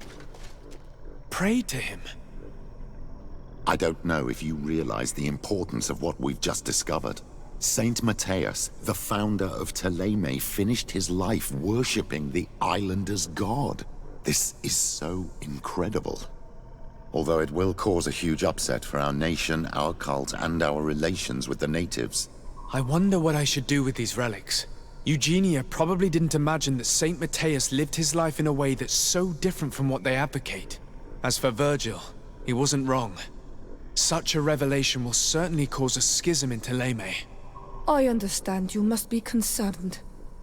prayed to him. I don't know if you realize the importance of what we've just discovered. Saint Matheus, the founder of Theleme, finished his life worshipping the islander's god. This is so incredible. although it will cause a huge upset for our nation, our cult, and our relations with the natives. I wonder what I should do with these relics. Eugenia probably didn't imagine that Saint Matheus lived his life in a way that's so different from what they advocate. As for Virgil, he wasn't wrong. Such a revelation will certainly cause a schism in Theleme. I understand you must be concerned.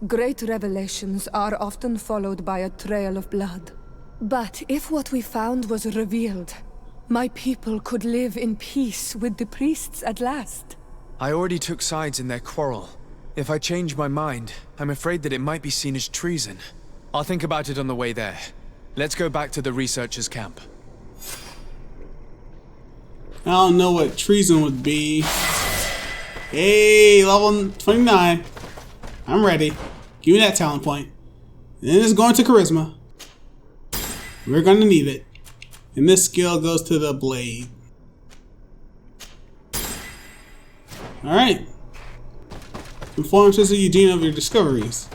Great revelations are often followed by a trail of blood. But if what we found was revealed, my people could live in peace with the priests at last. I already took sides in their quarrel. If I change my mind, I'm afraid that it might be seen as treason. I'll think about it on the way there. Let's go back to the researchers' camp. I don't know what treason would be. Hey, level 29. I'm ready. Give me that talent point. And then it's going to charisma. We're gonna need it. And this skill goes to the blade. Alright. Inform Sister Eugenia of your discoveries.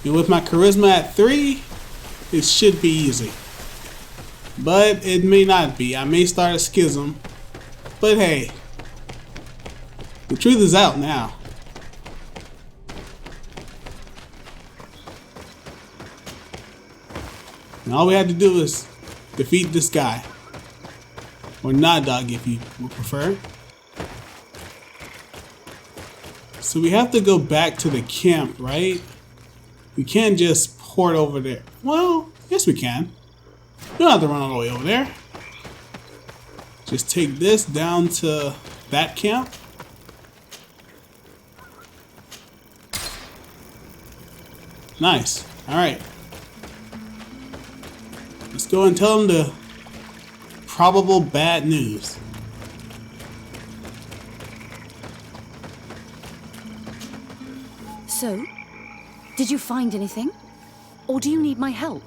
And with my charisma at 3, it should be easy. But it may not be. I may start a schism. But hey, the truth is out now. And all we had to do is defeat this guy. Or not dog if you would prefer. So we have to go back to the camp, right? We can't just port over there. Well, yes we can. We don't have to run all the way over there. Just take this down to that camp. Nice. Alright. Let's go and tell them the probable bad news. So, did you find anything? Or do you need my help?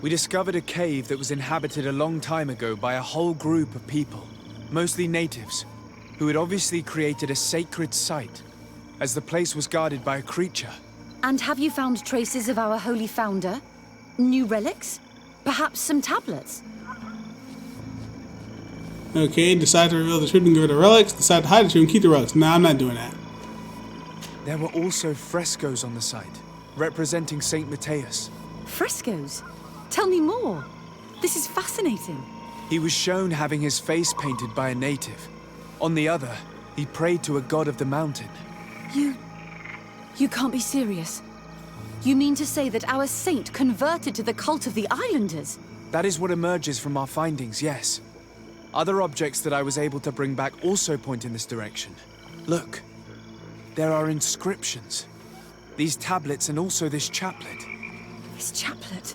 We discovered a cave that was inhabited a long time ago by a whole group of people, mostly natives, who had obviously created a sacred site, as the place was guarded by a creature. And have you found traces of our holy founder? New relics? Perhaps some tablets? Okay, decide to reveal the truth and give her the relics. Decide to hide the truth and keep the relics. No, I'm not doing that. There were also frescoes on the site, representing Saint Matheus. Frescoes? Tell me more. This is fascinating. He was shown having his face painted by a native. On the other, he prayed to a god of the mountain. You can't be serious. You mean to say that our saint converted to the cult of the islanders? That is what emerges from our findings, yes. Other objects that I was able to bring back also point in this direction. Look, there are inscriptions. These tablets and also this chaplet. This chaplet?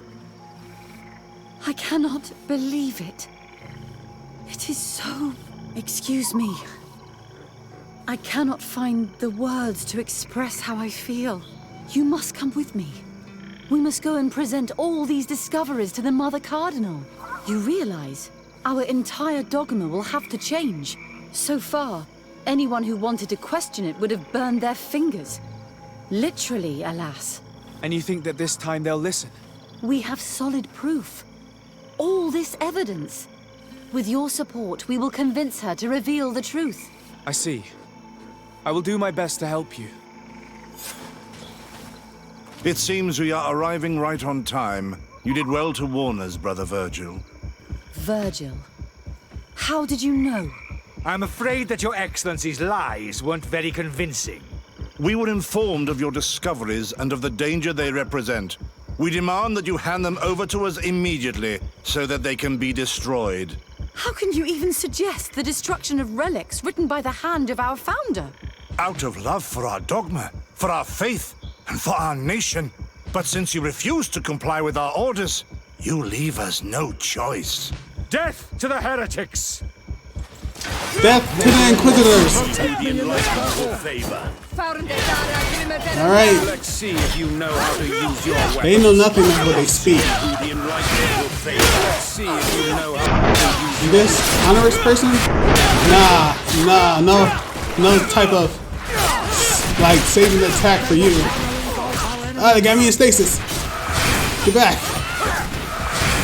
I cannot believe it. It is so... Excuse me. I cannot find the words to express how I feel. You must come with me. We must go and present all these discoveries to the Mother Cardinal. You realize our entire dogma will have to change. So far, anyone who wanted to question it would have burned their fingers. Literally, alas. And you think that this time they'll listen? We have solid proof. All this evidence. With your support, we will convince her to reveal the truth. I see. I will do my best to help you. It seems we are arriving right on time. You did well to warn us, Brother Virgil. Virgil? How did you know? I'm afraid that your Excellency's lies weren't very convincing. We were informed of your discoveries and of the danger they represent. We demand that you hand them over to us immediately, so that they can be destroyed. How can you even suggest the destruction of relics written by the hand of our founder? Out of love for our dogma, for our faith, and for our nation. But since you refuse to comply with our orders, you leave us no choice. Death to the heretics! Death to the Inquisitors! Alright. Let's see if you know how to use your weapon. They know nothing of what they speak. Let's see if you know how to use This honorous person? No type of like saving attack for you. Ah, they got me in stasis. Get back.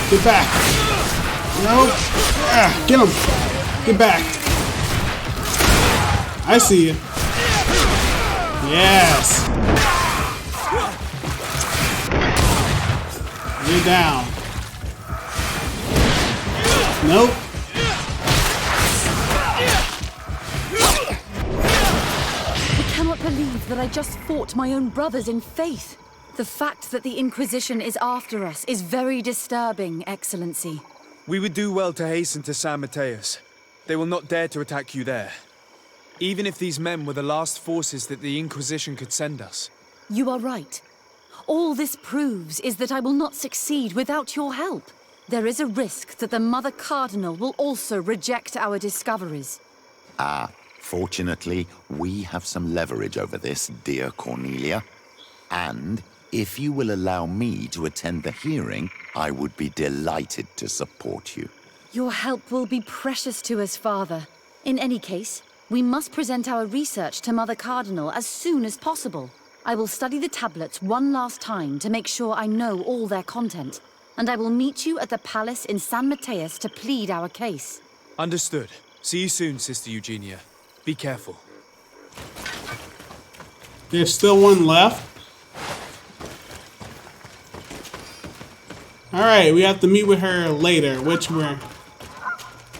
Get back. No. Ah, get him. Get back. I see you. Yes. You're down. Nope. I cannot believe that I just fought my own brothers in faith. The fact that the Inquisition is after us is very disturbing, Excellency. We would do well to hasten to San Matheus. They will not dare to attack you there. Even if these men were the last forces that the Inquisition could send us. You are right. All this proves is that I will not succeed without your help. There is a risk that the Mother Cardinal will also reject our discoveries. Fortunately, we have some leverage over this, dear Cornelia. And if you will allow me to attend the hearing, I would be delighted to support you. Your help will be precious to us, Father. In any case, we must present our research to Mother Cardinal as soon as possible. I will study the tablets one last time to make sure I know all their content. And I will meet you at the palace in San Matheus to plead our case. Understood. See you soon, Sister Eugenia. Be careful. There's still one left. Alright, we have to meet with her later, which we're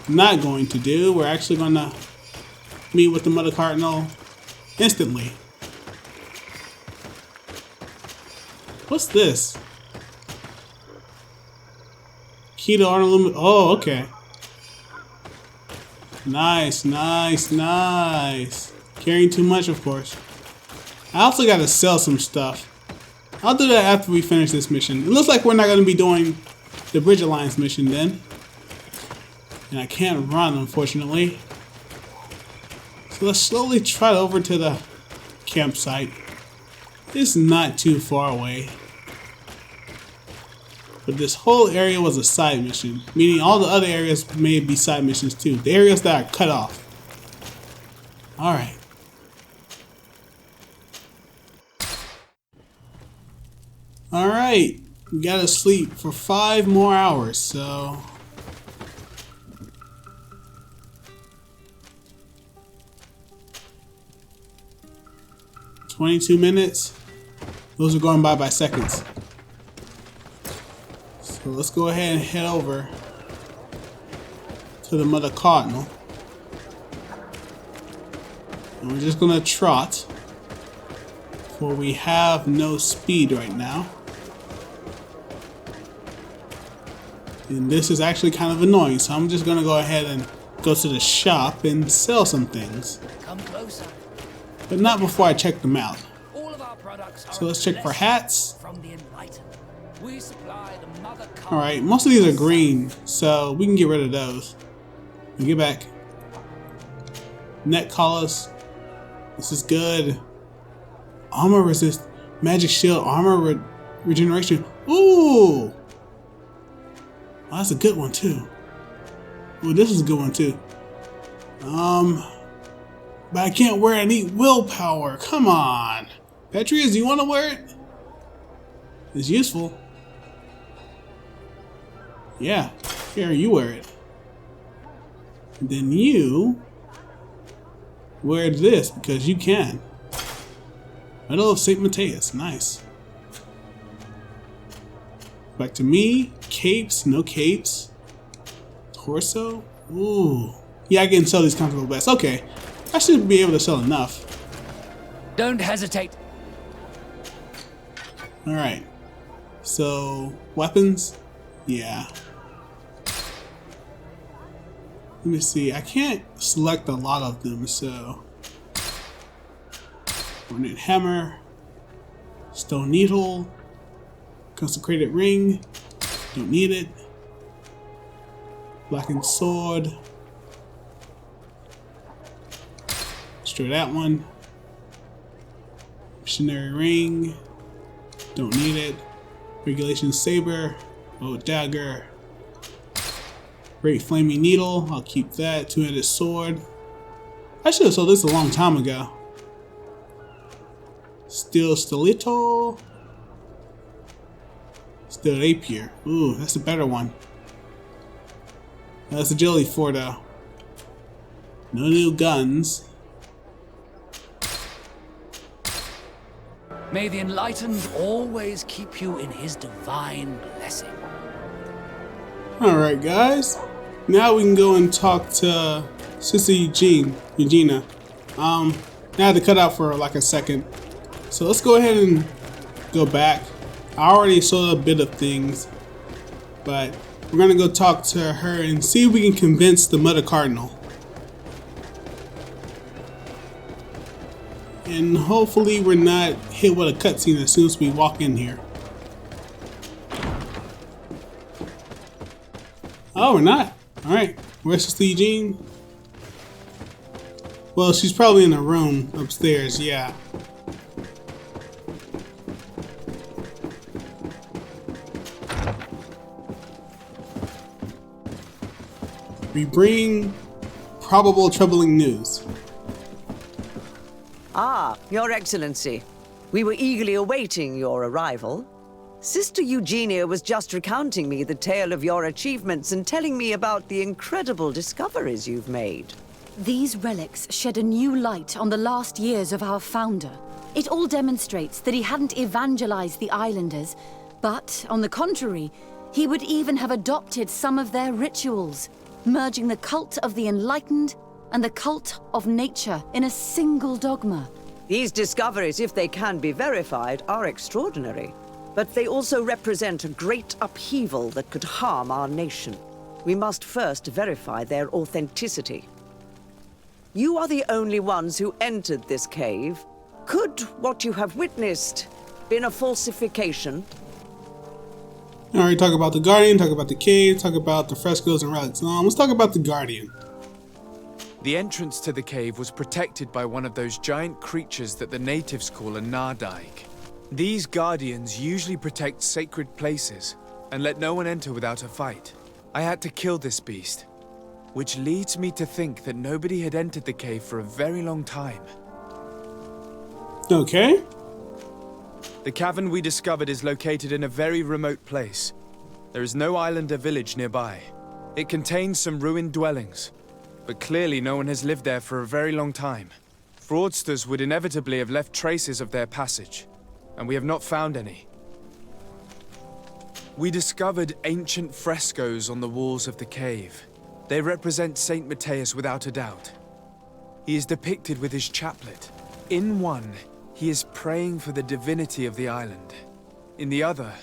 not going to do. We're actually going to meet with the Mother Cardinal instantly. What's this? Key to Arlo. Oh, okay. Nice, nice, nice. Carrying too much, of course. I also gotta sell some stuff. I'll do that after we finish this mission. It looks like we're not gonna be doing the Bridge Alliance mission then. And I can't run, unfortunately. So let's slowly trot over to the campsite. It's not too far away. But this whole area was a side mission, meaning all the other areas may be side missions too. The areas that are cut off. Alright. Alright. We gotta sleep for 5 more hours, so... "22 minutes. Those are going by seconds. So let's go ahead and head over to the Mother Cardinal. And we're just gonna trot, for we have no speed right now. And this is actually kind of annoying, so I'm just gonna go ahead and go to the shop and sell some things. Come closer. But not before I check them out. All of our products are So let's check for hats. from the enlightened. We supply the Mother Cardinal. Alright, most of these are green, so we can get rid of those. And get back. Neck collars. This is good. Armor resist. Magic shield. Armor regeneration. Ooh! Oh, that's a good one too. Ooh, this is a good one too. But I can't wear it. I need willpower. Come on. Petrius, do you want to wear it? It's useful. Yeah. Here, you wear it. And then you wear this because you can. Medal of St. Matheus. Nice. Back to me. Capes. No capes. Torso. Ooh. Yeah, I can sell these comfortable vests. Okay. I should be able to sell enough. Don't hesitate. Alright. So, weapons? Yeah. Let me see. I can't select a lot of them, so... Ornate hammer. Stone needle. Consecrated ring. Don't need it. Blackened sword. Destroy that one. Missionary ring. Don't need it. Regulation saber. Oh, dagger. Great flaming needle. I'll keep that. Two-handed sword. I should have sold this a long time ago. Steel stiletto. Still rapier. Ooh, that's a better one. That's agility 4 though. No new guns. May the Enlightened always keep you in his divine blessing. Alright guys. Now we can go and talk to Sister Eugenia. I had to cut out for like a second. So let's go ahead and go back. I already saw a bit of things, but we're gonna go talk to her and see if we can convince the Mother Cardinal. And hopefully we're not hit with a cutscene as soon as we walk in here. Oh, we're not. Alright, where's Sister Eugene? Well, she's probably in a room upstairs, yeah. We bring probable troubling news. Ah, Your Excellency. We were eagerly awaiting your arrival. Sister Eugenia was just recounting me the tale of your achievements and telling me about the incredible discoveries you've made. These relics shed a new light on the last years of our founder. It all demonstrates that he hadn't evangelized the islanders, but, on the contrary, he would even have adopted some of their rituals, merging the cult of the Enlightened and the cult of nature in a single dogma. These discoveries, if they can be verified, are extraordinary. But they also represent a great upheaval that could harm our nation. We must first verify their authenticity. You are the only ones who entered this cave. Could what you have witnessed been a falsification? Alright, talk about the Guardian, talk about the cave, talk about the frescoes and relics. Let's talk about the Guardian. The entrance to the cave was protected by one of those giant creatures that the natives call a Nardaig. These guardians usually protect sacred places and let no one enter without a fight. I had to kill this beast, which leads me to think that nobody had entered the cave for a very long time. Okay. The cavern we discovered is located in a very remote place. There is no island or village nearby. It contains some ruined dwellings, but clearly no one has lived there for a very long time. Fraudsters would inevitably have left traces of their passage, and we have not found any. We discovered ancient frescoes on the walls of the cave. They represent Saint Matheus without a doubt. He is depicted with his chaplet. In one, he is praying for the divinity of the island. In the other,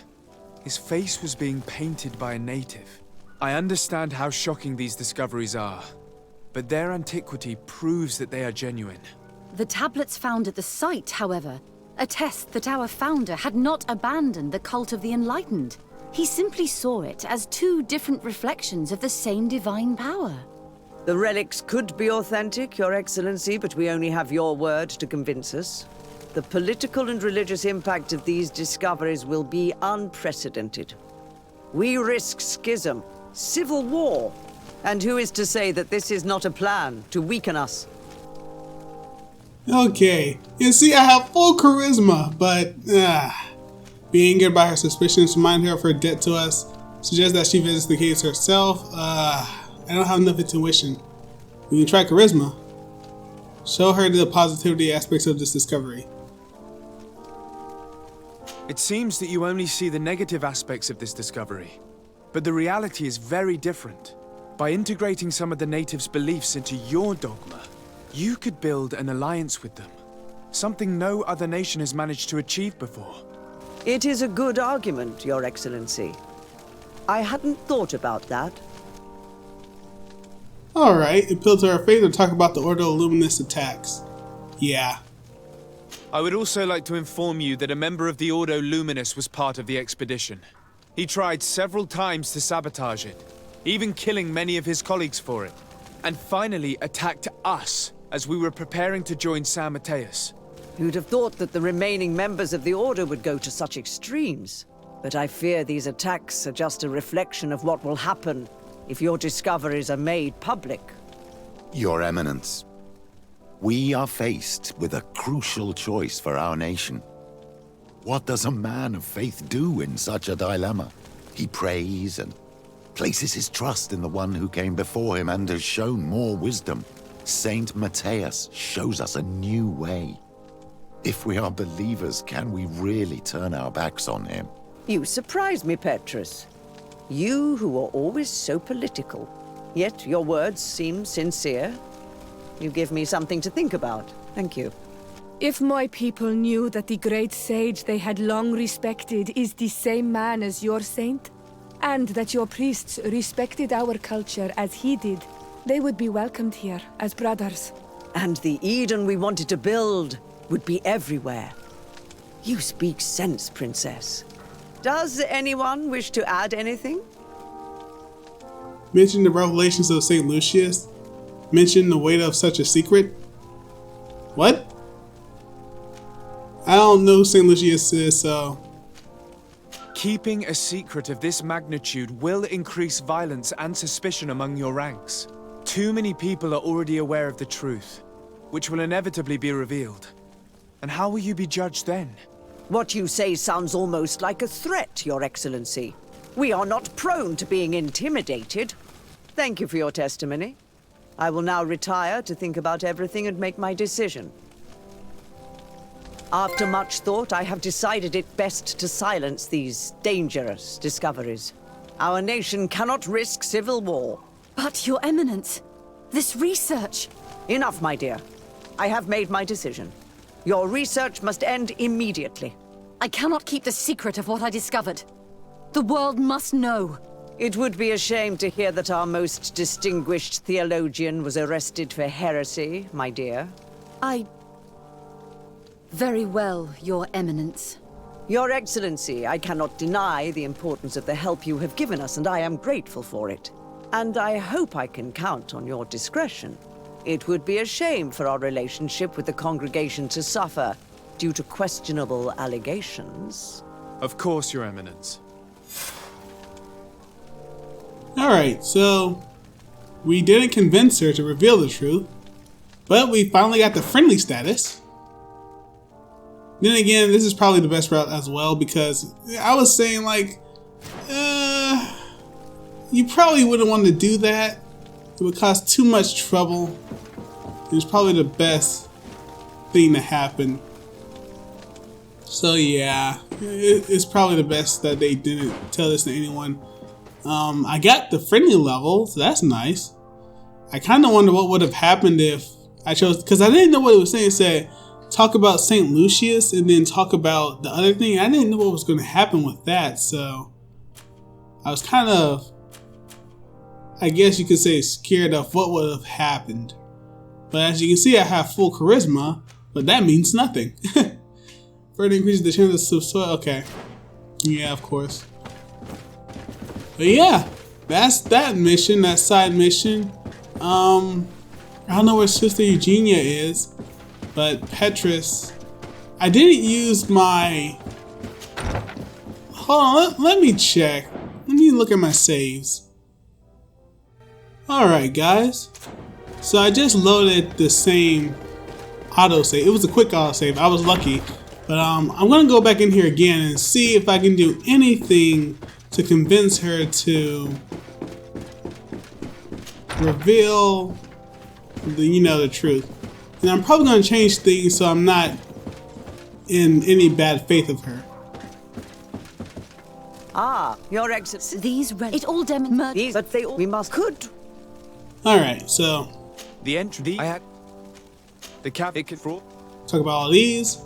his face was being painted by a native. I understand how shocking these discoveries are, but their antiquity proves that they are genuine. The tablets found at the site, however, attest that our founder had not abandoned the cult of the Enlightened. He simply saw it as two different reflections of the same divine power. The relics could be authentic, Your Excellency, but we only have your word to convince us. The political and religious impact of these discoveries will be unprecedented. We risk schism, civil war, and who is to say that this is not a plan to weaken us? Okay. You see, I have full charisma, but being angered by her suspicions, remind her of her debt to us, suggest that she visits the caves herself. I don't have enough intuition. We can try charisma. Show her the positivity aspects of this discovery. It seems that you only see the negative aspects of this discovery, but the reality is very different. By integrating some of the natives' beliefs into your dogma, you could build an alliance with them, something no other nation has managed to achieve before. It is a good argument, Your Excellency. I hadn't thought about that. Alright, appeal to her faith or talk about the Ordo Luminous attacks. Yeah. I would also like to inform you that a member of the Ordo Luminous was part of the expedition. He tried several times to sabotage it, even killing many of his colleagues for it, and finally attacked us as we were preparing to join San Matheus. You'd have thought that the remaining members of the Order would go to such extremes. But I fear these attacks are just a reflection of what will happen if your discoveries are made public. Your Eminence, we are faced with a crucial choice for our nation. What does a man of faith do in such a dilemma? He prays and places his trust in the one who came before him and has shown more wisdom. Saint Matheus shows us a new way. If we are believers, can we really turn our backs on him? You surprise me, Petrus. You who are always so political. Yet your words seem sincere. You give me something to think about. Thank you. If my people knew that the great sage they had long respected is the same man as your saint, and that your priests respected our culture as he did, they would be welcomed here as brothers. And the Eden we wanted to build would be everywhere. You speak sense, Princess. Does anyone wish to add anything? Mention the revelations of St. Lucius. Mention the weight of such a secret. What? I don't know who St. Lucius is, so... Keeping a secret of this magnitude will increase violence and suspicion among your ranks. Too many people are already aware of the truth, which will inevitably be revealed. And how will you be judged then? What you say sounds almost like a threat, Your Excellency. We are not prone to being intimidated. Thank you for your testimony. I will now retire to think about everything and make my decision. After much thought, I have decided it best to silence these dangerous discoveries. Our nation cannot risk civil war. But, Your Eminence, this research... Enough, my dear. I have made my decision. Your research must end immediately. I cannot keep the secret of what I discovered. The world must know. It would be a shame to hear that our most distinguished theologian was arrested for heresy, my dear. Very well, Your Eminence. Your Excellency, I cannot deny the importance of the help you have given us, and I am grateful for it. And I hope I can count on your discretion. It would be a shame for our relationship with the congregation to suffer due to questionable allegations. Of course, Your Eminence. Alright, so... we didn't convince her to reveal the truth, but we finally got the friendly status. Then again, this is probably the best route as well, because I was saying, like, you probably wouldn't want to do that. It would cause too much trouble. It's probably the best thing to happen. So yeah, it's probably the best that they didn't tell this to anyone. I got the friendly level, so that's nice. I kind of wonder what would have happened if I chose, because I didn't know what it was saying. It said, talk about St. Lucius and then talk about the other thing. I didn't know what was going to happen with that, so I was kind of, I guess you could say, scared of what would have happened. But as you can see, I have full charisma, but that means nothing. Further increases the chance of subsoil. Okay. Yeah, of course. But yeah, that's that mission, that side mission. I don't know where Sister Eugenia is, but Petrus, I didn't use my... Hold on, let me check. Let me look at my saves. Alright guys, so I just loaded the same autosave. It was a quick autosave, I was lucky. But I'm gonna go back in here again and see if I can do anything to convince her to reveal the truth. And I'm probably gonna change things so I'm not in any bad faith of her. Ah, Your Excellency. These it all demonstrates. But they all, we must could. Alright, so The entry I had the cap for talk about all these.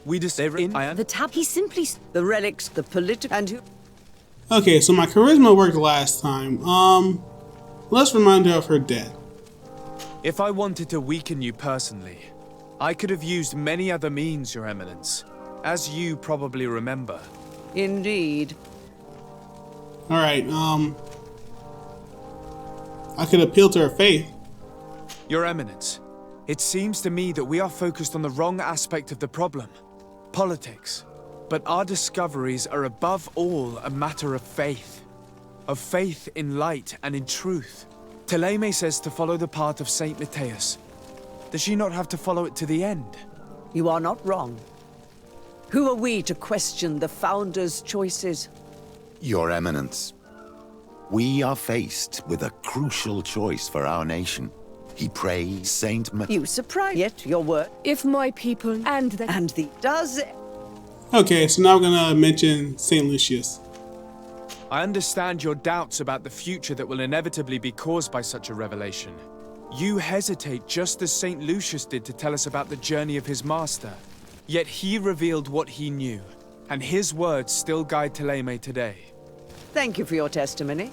We just the tab. He simply the relics, the political, and who. Okay, so my charisma worked last time. Let's remind her of her death. If I wanted to weaken you personally, I could have used many other means, Your Eminence, as you probably remember. Indeed. Alright, I could appeal to her faith. Your Eminence, it seems to me that we are focused on the wrong aspect of the problem. Politics. But our discoveries are above all a matter of faith. Of faith in light and in truth. Theleme says to follow the path of Saint Matheus. Does she not have to follow it to the end? You are not wrong. Who are we to question the Founder's choices? Your Eminence, we are faced with a crucial choice for our nation. He prays Saint You surprise yet your word. If my people and the does. Okay, so now I'm gonna mention St. Lucius. I understand your doubts about the future that will inevitably be caused by such a revelation. You hesitate just as St. Lucius did to tell us about the journey of his master. Yet he revealed what he knew, and his words still guide Theleme today. Thank you for your testimony.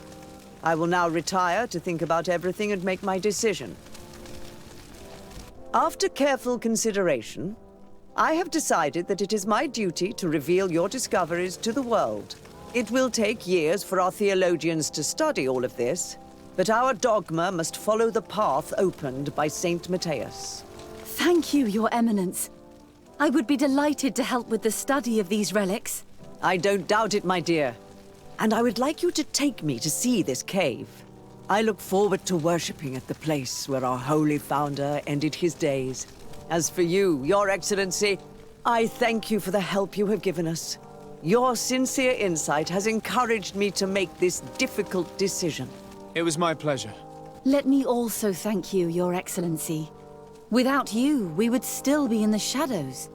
I will now retire to think about everything and make my decision. After careful consideration, I have decided that it is my duty to reveal your discoveries to the world. It will take years for our theologians to study all of this, but our dogma must follow the path opened by Saint Matheus. Thank you, Your Eminence. I would be delighted to help with the study of these relics. I don't doubt it, my dear. And I would like you to take me to see this cave. I look forward to worshipping at the place where our holy founder ended his days. As for you, Your Excellency, I thank you for the help you have given us. Your sincere insight has encouraged me to make this difficult decision. It was my pleasure. Let me also thank you, Your Excellency. Without you, we would still be in the shadows.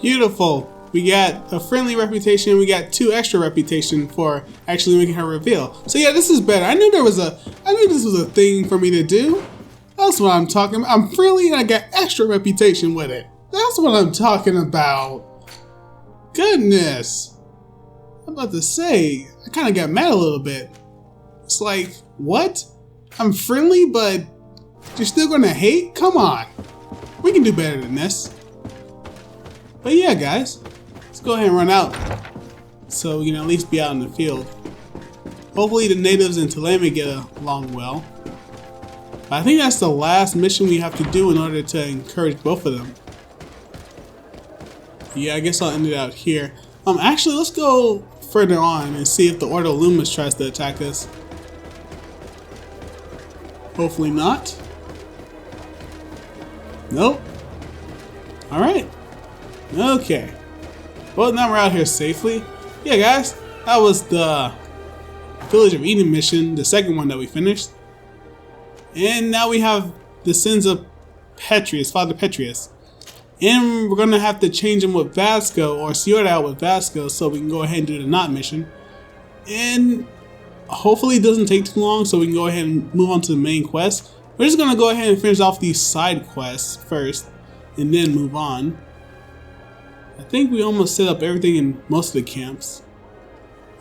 Beautiful. We got a friendly reputation. We got 2 extra reputation for actually making her reveal. So yeah, this is better. I knew this was a thing for me to do. That's what I'm talking about. I'm friendly and I got extra reputation with it. That's what I'm talking about. Goodness. I'm about to say, I kind of got mad a little bit. It's like, what? I'm friendly, but you're still gonna hate? Come on. We can do better than this. But yeah, guys. Let's go ahead and run out so we can at least be out in the field. Hopefully the natives in Theleme get along well. But I think that's the last mission we have to do in order to encourage both of them. Yeah, I guess I'll end it out here. Actually, let's go further on and see if the Ordo Lumis tries to attack us. Hopefully not. Nope. Alright. Okay. Well, now we're out here safely. Yeah, guys, that was the Village of Eden mission, the second one that we finished. And now we have the sins of Petrius, Father Petrius. And we're going to have to change him with Vasco, or sort out with Vasco, so we can go ahead and do the Knot mission. And hopefully it doesn't take too long, so we can go ahead and move on to the main quest. We're just going to go ahead and finish off these side quests first, and then move on. I think we almost set up everything in most of the camps,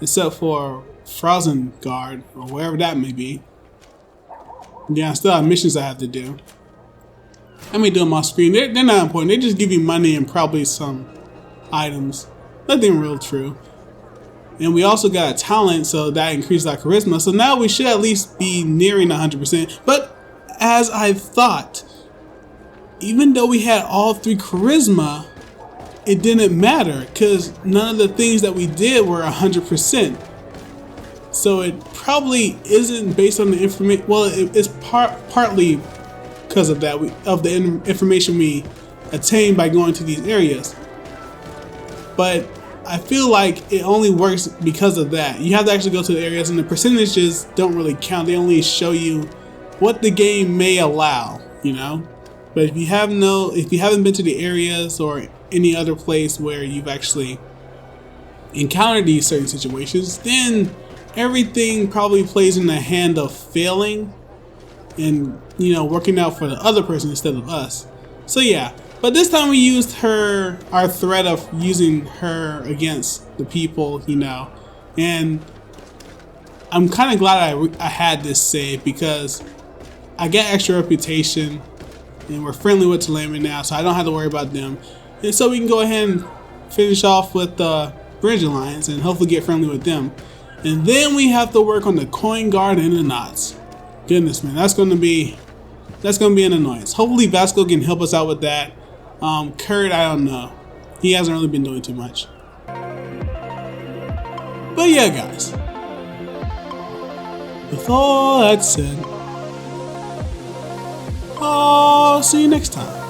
except for Frozengard, or wherever that may be. Yeah, I still have missions I have to do. Let me do them off screen. They're not important. They just give you money and probably some items. Nothing real true. And we also got a talent, so that increased our charisma. So now we should at least be nearing 100%. But as I thought, even though we had all 3 charisma, it didn't matter because none of the things that we did were 100%. So it probably isn't based on the information. Well, it's partly because of that, of the information we attained by going to these areas. But I feel like it only works because of that. You have to actually go to the areas, and the percentages don't really count. They only show you what the game may allow, you know. But if you haven't been to the areas or any other place where you've actually encountered these certain situations, then everything probably plays in the hand of failing and, you know, working out for the other person instead of us. So yeah, but this time we used our threat of using her against the people, you know, and I'm kind of glad I had this save because I get extra reputation and we're friendly with Theleme now, so I don't have to worry about them. And so we can go ahead and finish off with the Bridge Alliance and hopefully get friendly with them. And then we have to work on the Coin Guard and the Knots. Goodness, man, that's gonna be an annoyance. Hopefully Vasco can help us out with that. Kurt, I don't know. He hasn't really been doing too much. But yeah, guys. With all that said, I'll see you next time.